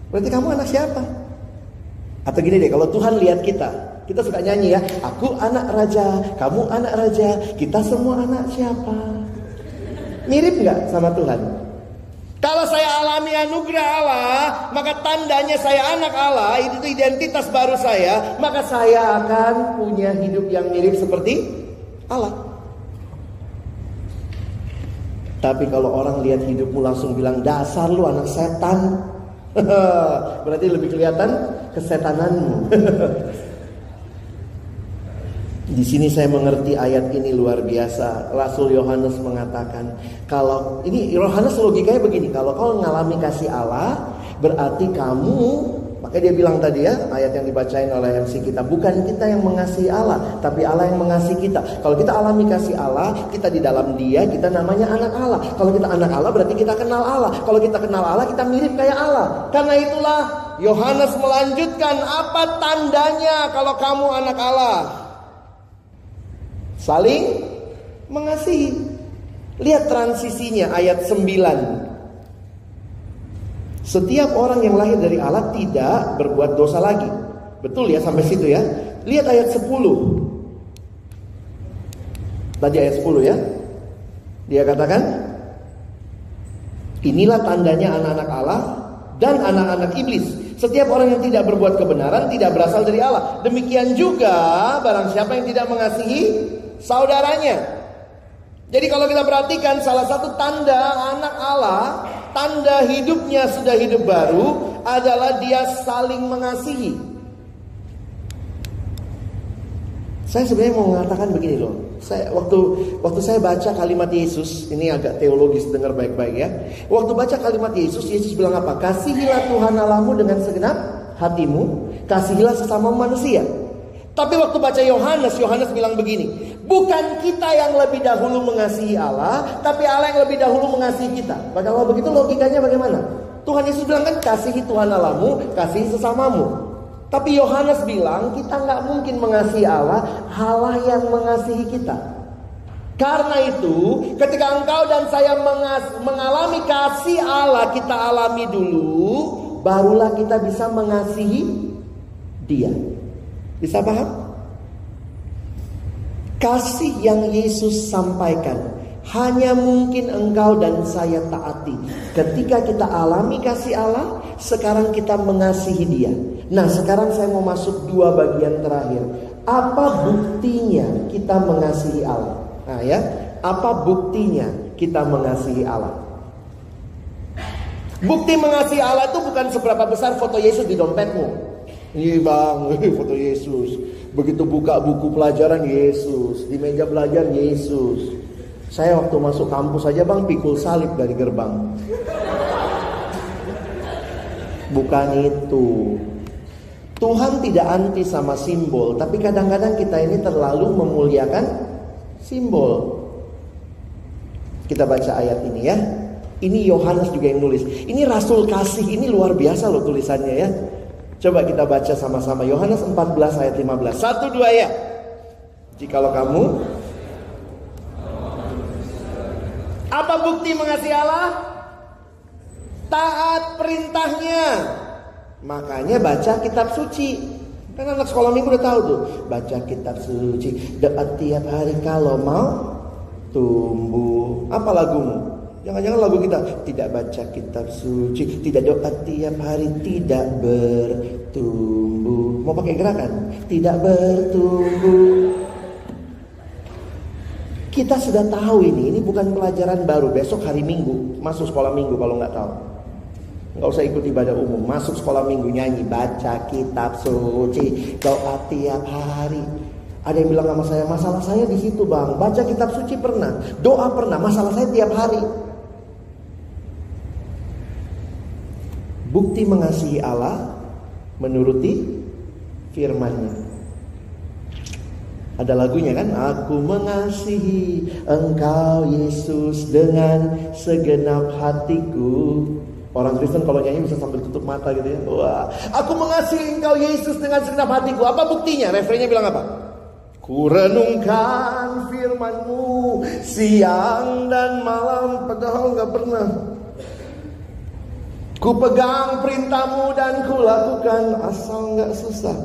Berarti kamu anak siapa? Atau gini deh, kalau Tuhan lihat kita suka nyanyi ya, aku anak raja, kamu anak raja, kita semua anak siapa? Mirip nggak sama Tuhan? Kalau saya alami anugerah Allah, maka tandanya saya anak Allah, itu identitas baru saya, maka saya akan punya hidup yang mirip seperti Allah. Tapi kalau orang lihat hidupmu langsung bilang, dasar lu anak setan, berarti lebih kelihatan kesetananmu. Di sini saya mengerti ayat ini luar biasa. Rasul Yohanes mengatakan, kalau ini Yohanes logikanya begini, kalau kau mengalami kasih Allah, berarti kamu, makanya dia bilang tadi ya, ayat yang dibacain oleh MC kita, bukan kita yang mengasihi Allah, tapi Allah yang mengasihi kita. Kalau kita alami kasih Allah, kita di dalam Dia, kita namanya anak Allah. Kalau kita anak Allah, berarti kita kenal Allah. Kalau kita kenal Allah, kita mirip kayak Allah. Karena itulah Yohanes melanjutkan, apa tandanya kalau kamu anak Allah? Saling mengasihi. Lihat transisinya ayat 9. Setiap orang yang lahir dari Allah tidak berbuat dosa lagi. Betul ya sampai situ ya. Lihat ayat 10. Tadi ayat 10 ya. Dia katakan, inilah tandanya anak-anak Allah dan anak-anak iblis. Setiap orang yang tidak berbuat kebenaran tidak berasal dari Allah. Demikian juga barang siapa yang tidak mengasihi saudaranya. Jadi kalau kita perhatikan, salah satu tanda anak Allah, tanda hidupnya sudah hidup baru adalah dia saling mengasihi. Saya sebenarnya mau mengatakan begini loh. Waktu saya baca kalimat Yesus, ini agak teologis, dengar baik-baik ya. Waktu baca kalimat Yesus bilang apa? Kasihilah Tuhan Allahmu dengan segenap hatimu, kasihilah sesama manusia. Tapi waktu baca Yohanes bilang begini, bukan kita yang lebih dahulu mengasihi Allah, tapi Allah yang lebih dahulu mengasihi kita. Kalau begitu logikanya bagaimana? Tuhan Yesus bilang kan kasihi Tuhan Allahmu, kasihi sesamamu. Tapi Yohanes bilang kita nggak mungkin mengasihi Allah yang mengasihi kita. Karena itu ketika engkau dan saya mengalami kasih Allah, kita alami dulu, barulah kita bisa mengasihi Dia. Bisa paham? Kasih yang Yesus sampaikan hanya mungkin engkau dan saya taati ketika kita alami kasih Allah. Sekarang kita mengasihi Dia. Nah, sekarang saya mau masuk dua bagian terakhir. Apa buktinya kita mengasihi Allah? Nah ya, apa buktinya kita mengasihi Allah? Bukti mengasihi Allah itu bukan seberapa besar foto Yesus di dompetmu. Ini bang, foto Yesus. Begitu buka buku pelajaran Yesus, di meja belajar Yesus. Saya waktu masuk kampus aja bang pikul salib dari gerbang. Bukan itu. Tuhan tidak anti sama simbol, tapi kadang-kadang kita ini terlalu memuliakan simbol. Kita baca ayat ini ya. Ini Yohanes juga yang nulis. Ini Rasul kasih, ini luar biasa loh tulisannya ya. Coba kita baca sama-sama Yohanes 14 ayat 15. 1, 2 ya. Jikalau kamu, apa bukti mengasihi Allah? Taat perintahnya. Makanya baca kitab suci. Kan anak sekolah minggu udah tahu tuh. Baca kitab suci, doa tiap hari kalau mau tumbuh. Apa lagumu? Jangan-jangan lagu kita tidak baca kitab suci, tidak doa tiap hari, tidak bertumbuh. Mau pakai gerakan? Tidak bertumbuh. Kita sudah tahu ini bukan pelajaran baru. Besok hari Minggu, masuk sekolah minggu kalau nggak tahu. Nggak usah ikut ibadah umum, masuk sekolah minggu nyanyi, baca kitab suci, doa tiap hari. Ada yang bilang sama saya, masalah saya di situ bang, baca kitab suci pernah, doa pernah, masalah saya tiap hari. Bukti mengasihi Allah menuruti firman-Nya. Ada lagunya kan, aku mengasihi Engkau Yesus dengan segenap hatiku. Orang Kristen kalau nyanyi bisa sambil tutup mata gitu ya. Wah, aku mengasihi Engkau Yesus dengan segenap hatiku. Apa buktinya? Refrennya bilang apa? Ku renungkan firman-Mu siang dan malam, padahal gak pernah. Ku pegang perintah-Mu dan ku lakukan asal gak susah.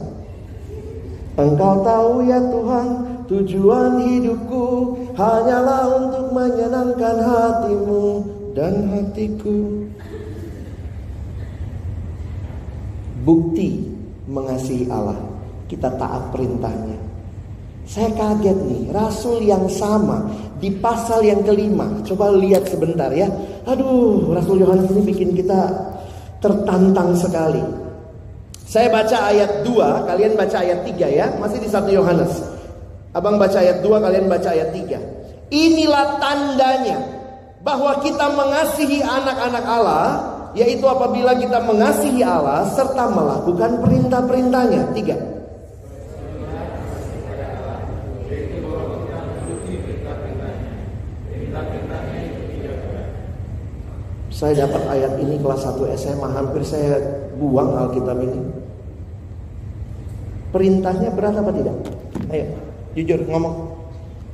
Engkau tahu ya Tuhan, tujuan hidupku hanyalah untuk menyenangkan hati-Mu dan hatiku. Bukti mengasihi Allah, kita taat perintahnya. Saya kaget nih, Rasul yang sama di pasal yang kelima. Coba lihat sebentar ya. Aduh, Rasul Yohanes ini bikin kita tertantang sekali. Saya baca ayat 2, kalian baca ayat 3 ya. Masih di 1 Yohanes. Abang baca ayat 2, kalian baca ayat 3. Inilah tandanya bahwa kita mengasihi anak-anak Allah, yaitu apabila kita mengasihi Allah serta melakukan perintah-perintahnya. 3. Saya dapat ayat ini kelas 1 SMA, hampir saya buang Alkitab ini. Perintahnya berat apa tidak? Ayo, jujur ngomong.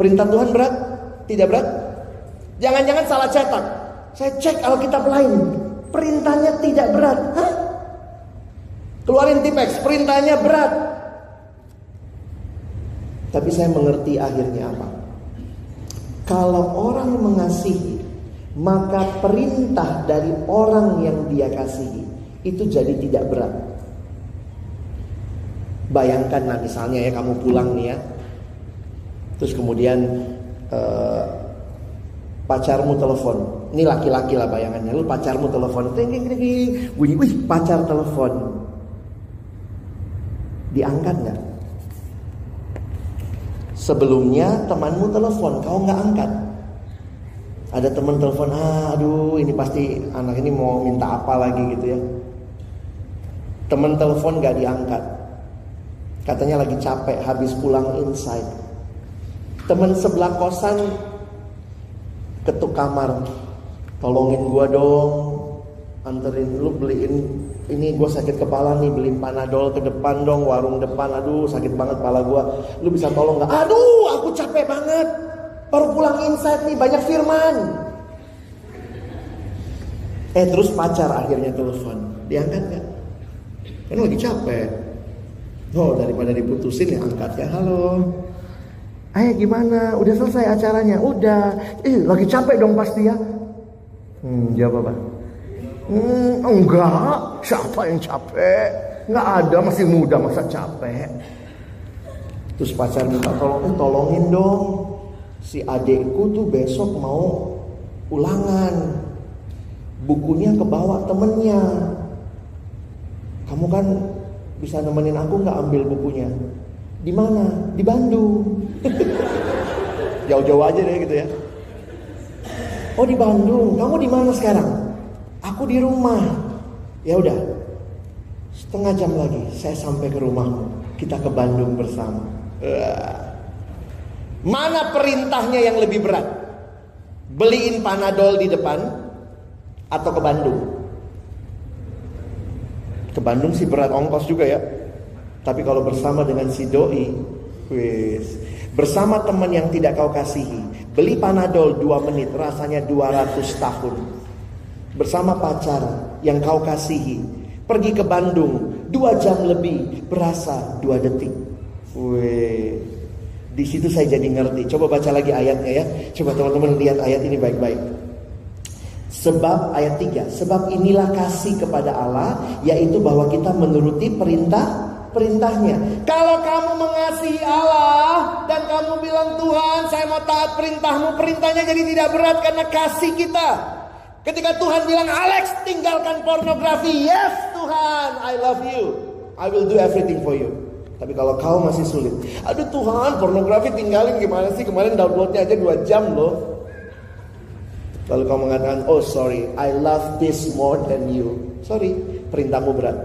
Perintah Tuhan berat? Tidak berat? Jangan-jangan salah cetak. Saya cek Alkitab lain, perintahnya tidak berat. Hah? Keluarin tipex, perintahnya berat. Tapi saya mengerti akhirnya apa. Kalau orang mengasihi, maka perintah dari orang yang dia kasihi itu jadi tidak berat. Bayangkan lah misalnya ya, kamu pulang nih ya, terus kemudian pacarmu telepon. Ini laki-laki lah bayangannya, lu pacarmu telepon, bunyi, wih pacar telepon. Diangkat nggak? Sebelumnya temanmu telepon, kau nggak angkat. Ada teman telepon, aduh ini pasti anak ini mau minta apa lagi gitu ya. Teman telepon nggak diangkat, katanya lagi capek, habis pulang insight. Teman sebelah kosan ketuk kamar, tolongin gua dong, anterin lu beliin ini, gua sakit kepala nih, beliin Panadol ke depan dong, warung depan, aduh sakit banget kepala gua, lu bisa tolong nggak? Aduh aku capek banget, baru pulang insight nih, banyak firman. Terus pacar akhirnya telepon, diangkat nggak? Kan lagi capek. Oh, daripada diputusin ya angkat ya, halo. Gimana? Udah selesai acaranya? Udah. Lagi capek dong pasti ya. Jawab apa? Enggak. Siapa yang capek? Enggak ada, masih muda masa capek. Terus pacar minta tolongin dong. Si adekku tuh besok mau ulangan. Bukunya kebawa temennya. Kamu kan bisa nemenin aku nggak ambil bukunya? Di mana? Di Bandung. Jauh-jauh aja deh gitu ya. Oh di Bandung. Kamu di mana sekarang? Aku di rumah. Ya udah. Setengah jam lagi saya sampai ke rumahmu. Kita ke Bandung bersama. Mana perintahnya yang lebih berat? Beliin Panadol di depan atau ke Bandung? Ke Bandung sih berat ongkos juga ya. Tapi kalau bersama dengan si doi, bersama teman yang tidak kau kasihi, beli Panadol 2 menit rasanya 200 tahun. Bersama pacar yang kau kasihi, pergi ke Bandung 2 jam lebih, berasa 2 detik. Di situ saya jadi ngerti. Coba baca lagi ayatnya ya. Coba teman-teman lihat ayat ini baik-baik. Sebab ayat 3, sebab inilah kasih kepada Allah, yaitu bahwa kita menuruti perintahnya. Kalau kamu mengasihi Allah dan kamu bilang, Tuhan saya mau taat perintahmu, perintahnya jadi tidak berat karena kasih kita. Ketika Tuhan bilang, Alex tinggalkan pornografi, yes Tuhan, I love you, I will do everything for you. Tapi kalau kau masih sulit, aduh Tuhan pornografi tinggalin gimana sih, kemarin downloadnya aja 2 jam loh. Lalu kau mengatakan, oh sorry, I love this more than you. Sorry, perintahmu berat.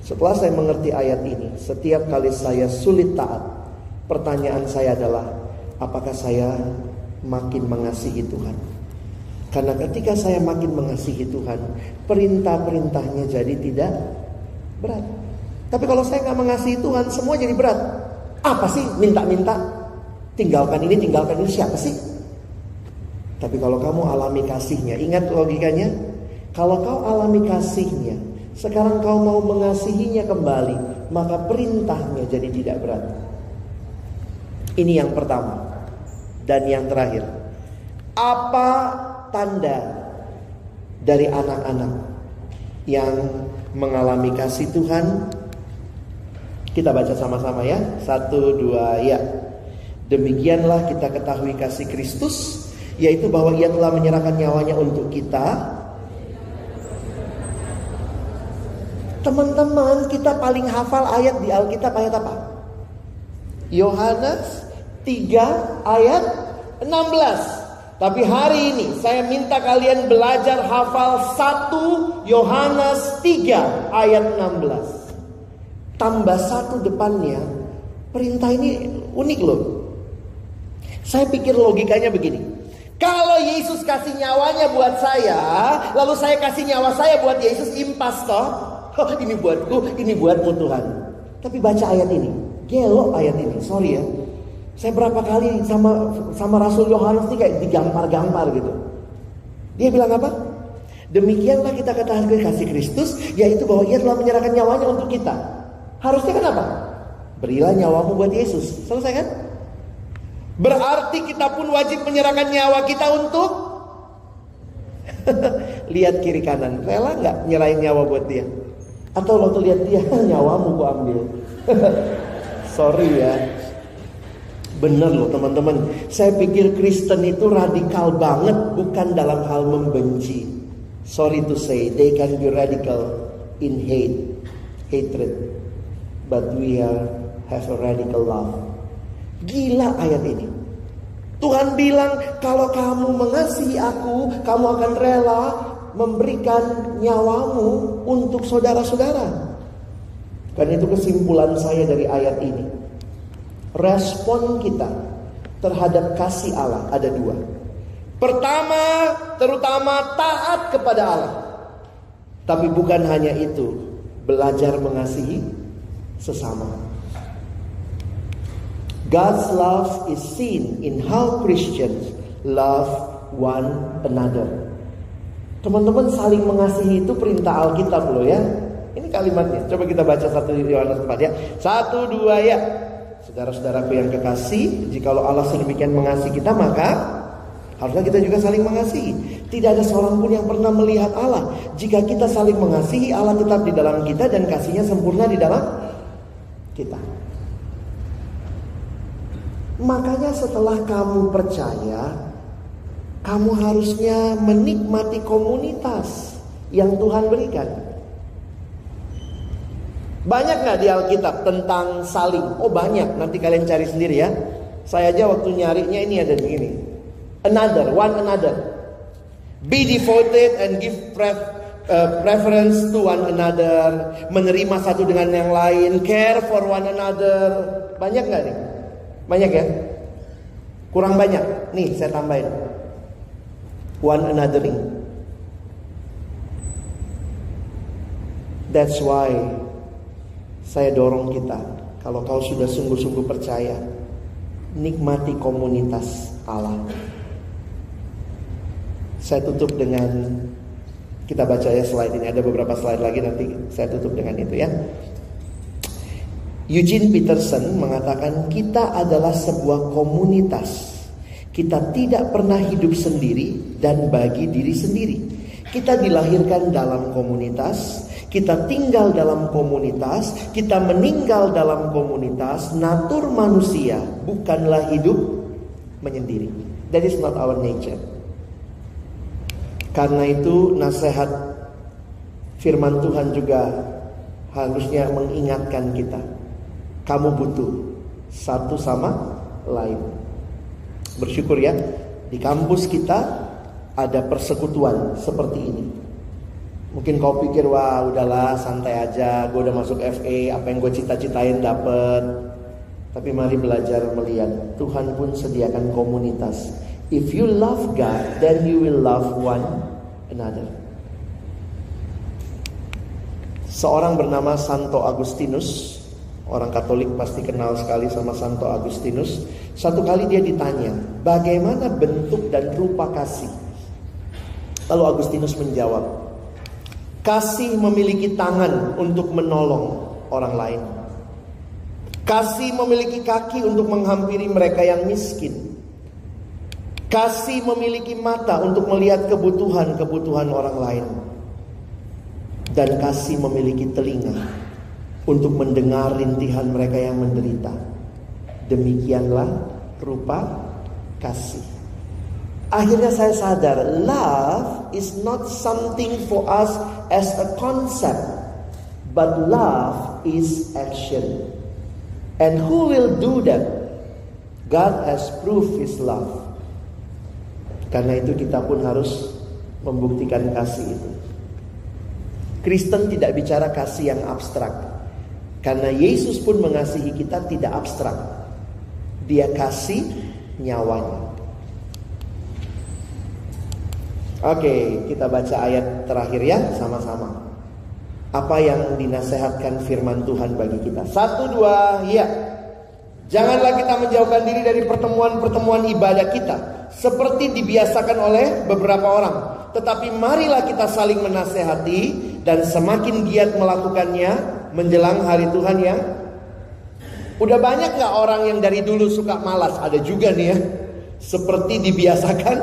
Setelah saya mengerti ayat ini, setiap kali saya sulit taat, pertanyaan saya adalah, apakah saya makin mengasihi Tuhan? Karena ketika saya makin mengasihi Tuhan, perintah-perintahnya jadi tidak berat. Tapi kalau saya gak mengasihi Tuhan, semua jadi berat. Apa sih minta-minta? Tinggalkan ini, siapa sih? Tapi kalau kamu alami kasihnya, ingat logikanya, kalau kau alami kasihnya, sekarang kau mau mengasihinya kembali, maka perintahnya jadi tidak berat. Ini yang pertama. Dan yang terakhir, apa tanda dari anak-anak yang mengalami kasih Tuhan? Kita baca sama-sama ya. 1, 2, ya. Demikianlah kita ketahui kasih Kristus, yaitu bahwa ia telah menyerahkan nyawanya untuk kita. Teman-teman, kita paling hafal ayat di Alkitab ayat apa? Yohanes 3 ayat 16. Tapi hari ini saya minta kalian belajar hafal 1 Yohanes 3 ayat 16. Tambah 1 depannya. Perintah ini unik loh. Saya pikir logikanya begini. Kalau Yesus kasih nyawanya buat saya, lalu saya kasih nyawa saya buat Yesus, impas toh. Oh, ini buatku, ini buatmu Tuhan. Tapi baca ayat ini, gelo ayat ini, sorry ya. Saya berapa kali sama Rasul Yohanes ini kayak digampar-gampar gitu. Dia bilang apa? Demikianlah kita ketahui kasih Kristus, yaitu bahwa ia telah menyerahkan nyawanya untuk kita. Harusnya kan apa? berilah nyawamu buat Yesus. Selesai kan? Berarti kita pun wajib menyerahkan nyawa kita untuk lihat kiri kanan, rela nggak nyerahin nyawa buat dia? Atau waktu lihat dia, nyawamu gua ambil. Sorry ya. Bener loh teman-teman. Saya pikir Kristen itu radikal banget, bukan dalam hal membenci. Sorry to say, they can be radical in hatred. But we have a radical love. Gila ayat ini. Tuhan bilang, kalau kamu mengasihi aku, kamu akan rela memberikan nyawamu untuk saudara-saudara. Karena itu kesimpulan saya dari ayat ini. Respon kita terhadap kasih Allah ada dua. Pertama, terutama taat kepada Allah. Tapi bukan hanya itu, belajar mengasihi sesama. God's love is seen in how Christians love one another. Teman-teman, saling mengasihi itu perintah Alkitab loh ya. Ini kalimatnya. Coba kita baca 1 Yohanes 4 ya. 1, 2 ya. Saudara-saudaraku yang kekasih, jikalau Allah sedemikian mengasihi kita, maka harusnya kita juga saling mengasihi. Tidak ada seorang pun yang pernah melihat Allah. Jika kita saling mengasihi, Allah tetap di dalam kita dan kasihnya sempurna di dalam kita. Makanya setelah kamu percaya, kamu harusnya menikmati komunitas yang Tuhan berikan. Banyak gak di Alkitab tentang saling? Oh banyak, nanti kalian cari sendiri ya. Saya aja waktu nyarinya ini ada begini. Another, one another. Be devoted and give preference to one another. Menerima satu dengan yang lain. Care for one another. Banyak gak nih? Banyak ya? Kurang banyak. Nih saya tambahin. One anothering. That's why saya dorong kita, kalau kau sudah sungguh-sungguh percaya, nikmati komunitas Allah. Saya tutup dengan, kita baca ya slide ini, ada beberapa slide lagi nanti saya tutup dengan itu ya. Eugene Peterson mengatakan kita adalah sebuah komunitas. Kita tidak pernah hidup sendiri dan bagi diri sendiri. Kita dilahirkan dalam komunitas. Kita tinggal dalam komunitas, kita meninggal dalam komunitas. Natur manusia bukanlah hidup menyendiri. That is not our nature. Karena itu nasihat firman Tuhan juga harusnya mengingatkan kita. Kamu butuh satu sama lain. Bersyukur ya, di kampus kita ada persekutuan seperti ini. Mungkin kau pikir, wah udahlah santai aja, gue udah masuk FA, apa yang gue cita-citain dapet. Tapi mari belajar melihat, Tuhan pun sediakan komunitas. If you love God, then you will love one another. Seorang bernama Santo Agustinus, orang Katolik pasti kenal sekali sama Santo Agustinus. Satu kali dia ditanya, bagaimana bentuk dan rupa kasih? Lalu Agustinus menjawab, kasih memiliki tangan untuk menolong orang lain. Kasih memiliki kaki untuk menghampiri mereka yang miskin. Kasih memiliki mata untuk melihat kebutuhan-kebutuhan orang lain. Dan kasih memiliki telinga untuk mendengar rintihan mereka yang menderita. Demikianlah rupa kasih. Akhirnya saya sadar, love is not something for us as a concept, but love is action. And who will do that? God has proved His love. Karena itu kita pun harus membuktikan kasih itu. Kristen tidak bicara kasih yang abstrak. Karena Yesus pun mengasihi kita tidak abstrak. Dia kasih nyawanya. Oke, kita baca ayat terakhir ya sama-sama. Apa yang dinasehatkan firman Tuhan bagi kita? 1, 2, ya. Janganlah kita menjauhkan diri dari pertemuan-pertemuan ibadah kita, seperti dibiasakan oleh beberapa orang. Tetapi marilah kita saling menasehati dan semakin giat melakukannya menjelang hari Tuhan yang Udah banyak gak orang yang dari dulu suka malas? Ada juga nih ya. Seperti dibiasakan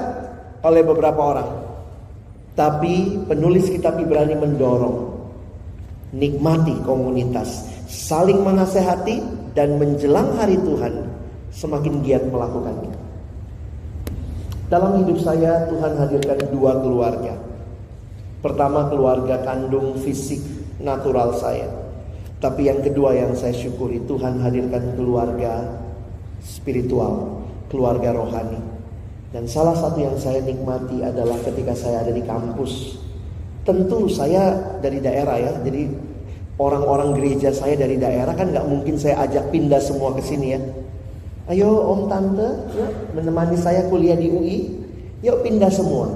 oleh beberapa orang. Tapi penulis kitab Ibrani mendorong, nikmati komunitas, saling menasehati, dan menjelang hari Tuhan semakin giat melakukannya. Dalam hidup saya Tuhan hadirkan dua keluarga. Pertama, keluarga kandung fisik natural saya. Tapi yang kedua yang saya syukuri, Tuhan hadirkan keluarga spiritual, keluarga rohani. Dan salah satu yang saya nikmati adalah ketika saya ada di kampus. Tentu saya dari daerah ya, jadi orang-orang gereja saya dari daerah kan gak mungkin saya ajak pindah semua ke sini ya. Ayo om tante, yuk menemani saya kuliah di UI, yuk pindah semua.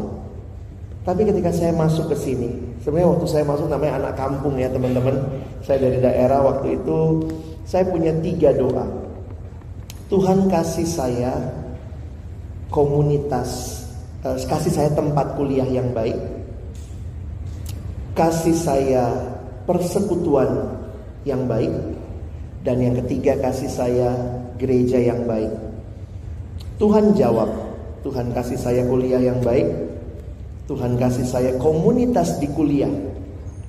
Tapi ketika saya masuk ke sini, sebenarnya waktu saya masuk namanya anak kampung ya teman-teman. Saya dari daerah waktu itu, saya punya 3 doa. Tuhan kasih saya komunitas, kasih saya tempat kuliah yang baik, kasih saya persekutuan yang baik, dan yang ketiga kasih saya gereja yang baik. Tuhan jawab, Tuhan kasih saya kuliah yang baik, Tuhan kasih saya komunitas di kuliah.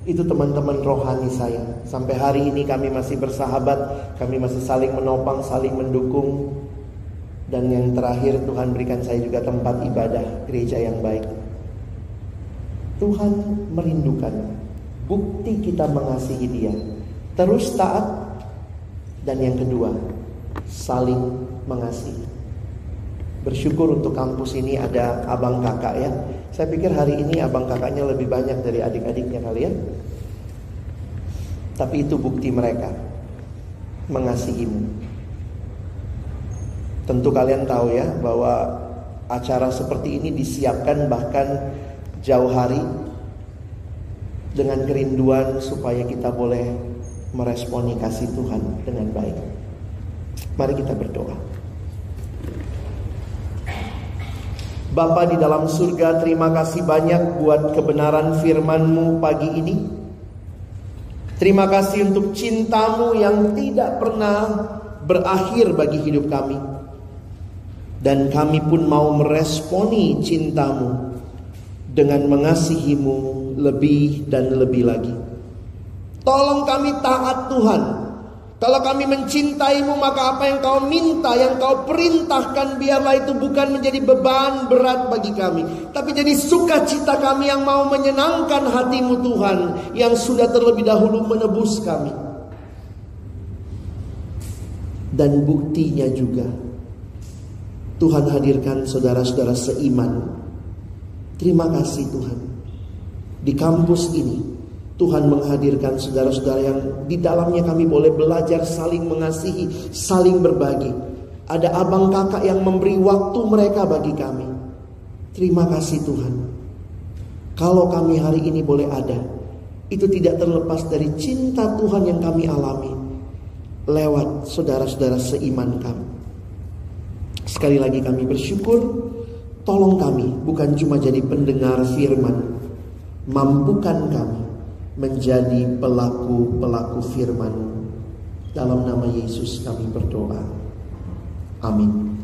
Itu teman-teman rohani saya. Sampai hari ini kami masih bersahabat, kami masih saling menopang, saling mendukung. Dan yang terakhir, Tuhan berikan saya juga tempat ibadah, gereja yang baik. Tuhan merindukan bukti kita mengasihi Dia, terus taat, dan yang kedua, saling mengasihi. Bersyukur untuk kampus ini ada abang kakak ya. Saya pikir hari ini abang kakaknya lebih banyak dari adik-adiknya kalian. Tapi itu bukti mereka mengasihimu. Tentu kalian tahu ya bahwa acara seperti ini disiapkan bahkan jauh hari dengan kerinduan supaya kita boleh meresponi kasih Tuhan dengan baik. Mari kita berdoa. Bapa di dalam surga, terima kasih banyak buat kebenaran firman-Mu pagi ini. Terima kasih untuk cinta-Mu yang tidak pernah berakhir bagi hidup kami. Dan kami pun mau meresponi cinta-Mu dengan mengasihi-Mu lebih dan lebih lagi. Tolong kami taat Tuhan. Kalau kami mencintai-Mu, maka apa yang Kau minta, yang Kau perintahkan, biarlah itu bukan menjadi beban berat bagi kami, tapi jadi sukacita kami yang mau menyenangkan hati-Mu Tuhan, yang sudah terlebih dahulu menebus kami. Dan buktinya juga, Tuhan hadirkan saudara-saudara seiman. Terima kasih Tuhan. Di kampus ini Tuhan menghadirkan saudara-saudara yang di dalamnya kami boleh belajar saling mengasihi, saling berbagi. Ada abang kakak yang memberi waktu mereka bagi kami. Terima kasih Tuhan. Kalau kami hari ini boleh ada, itu tidak terlepas dari cinta Tuhan yang kami alami lewat saudara-saudara seiman kami. Sekali lagi kami bersyukur. Tolong kami bukan cuma jadi pendengar firman, mampukan kami menjadi pelaku-pelaku firman. Dalam nama Yesus kami berdoa. Amin.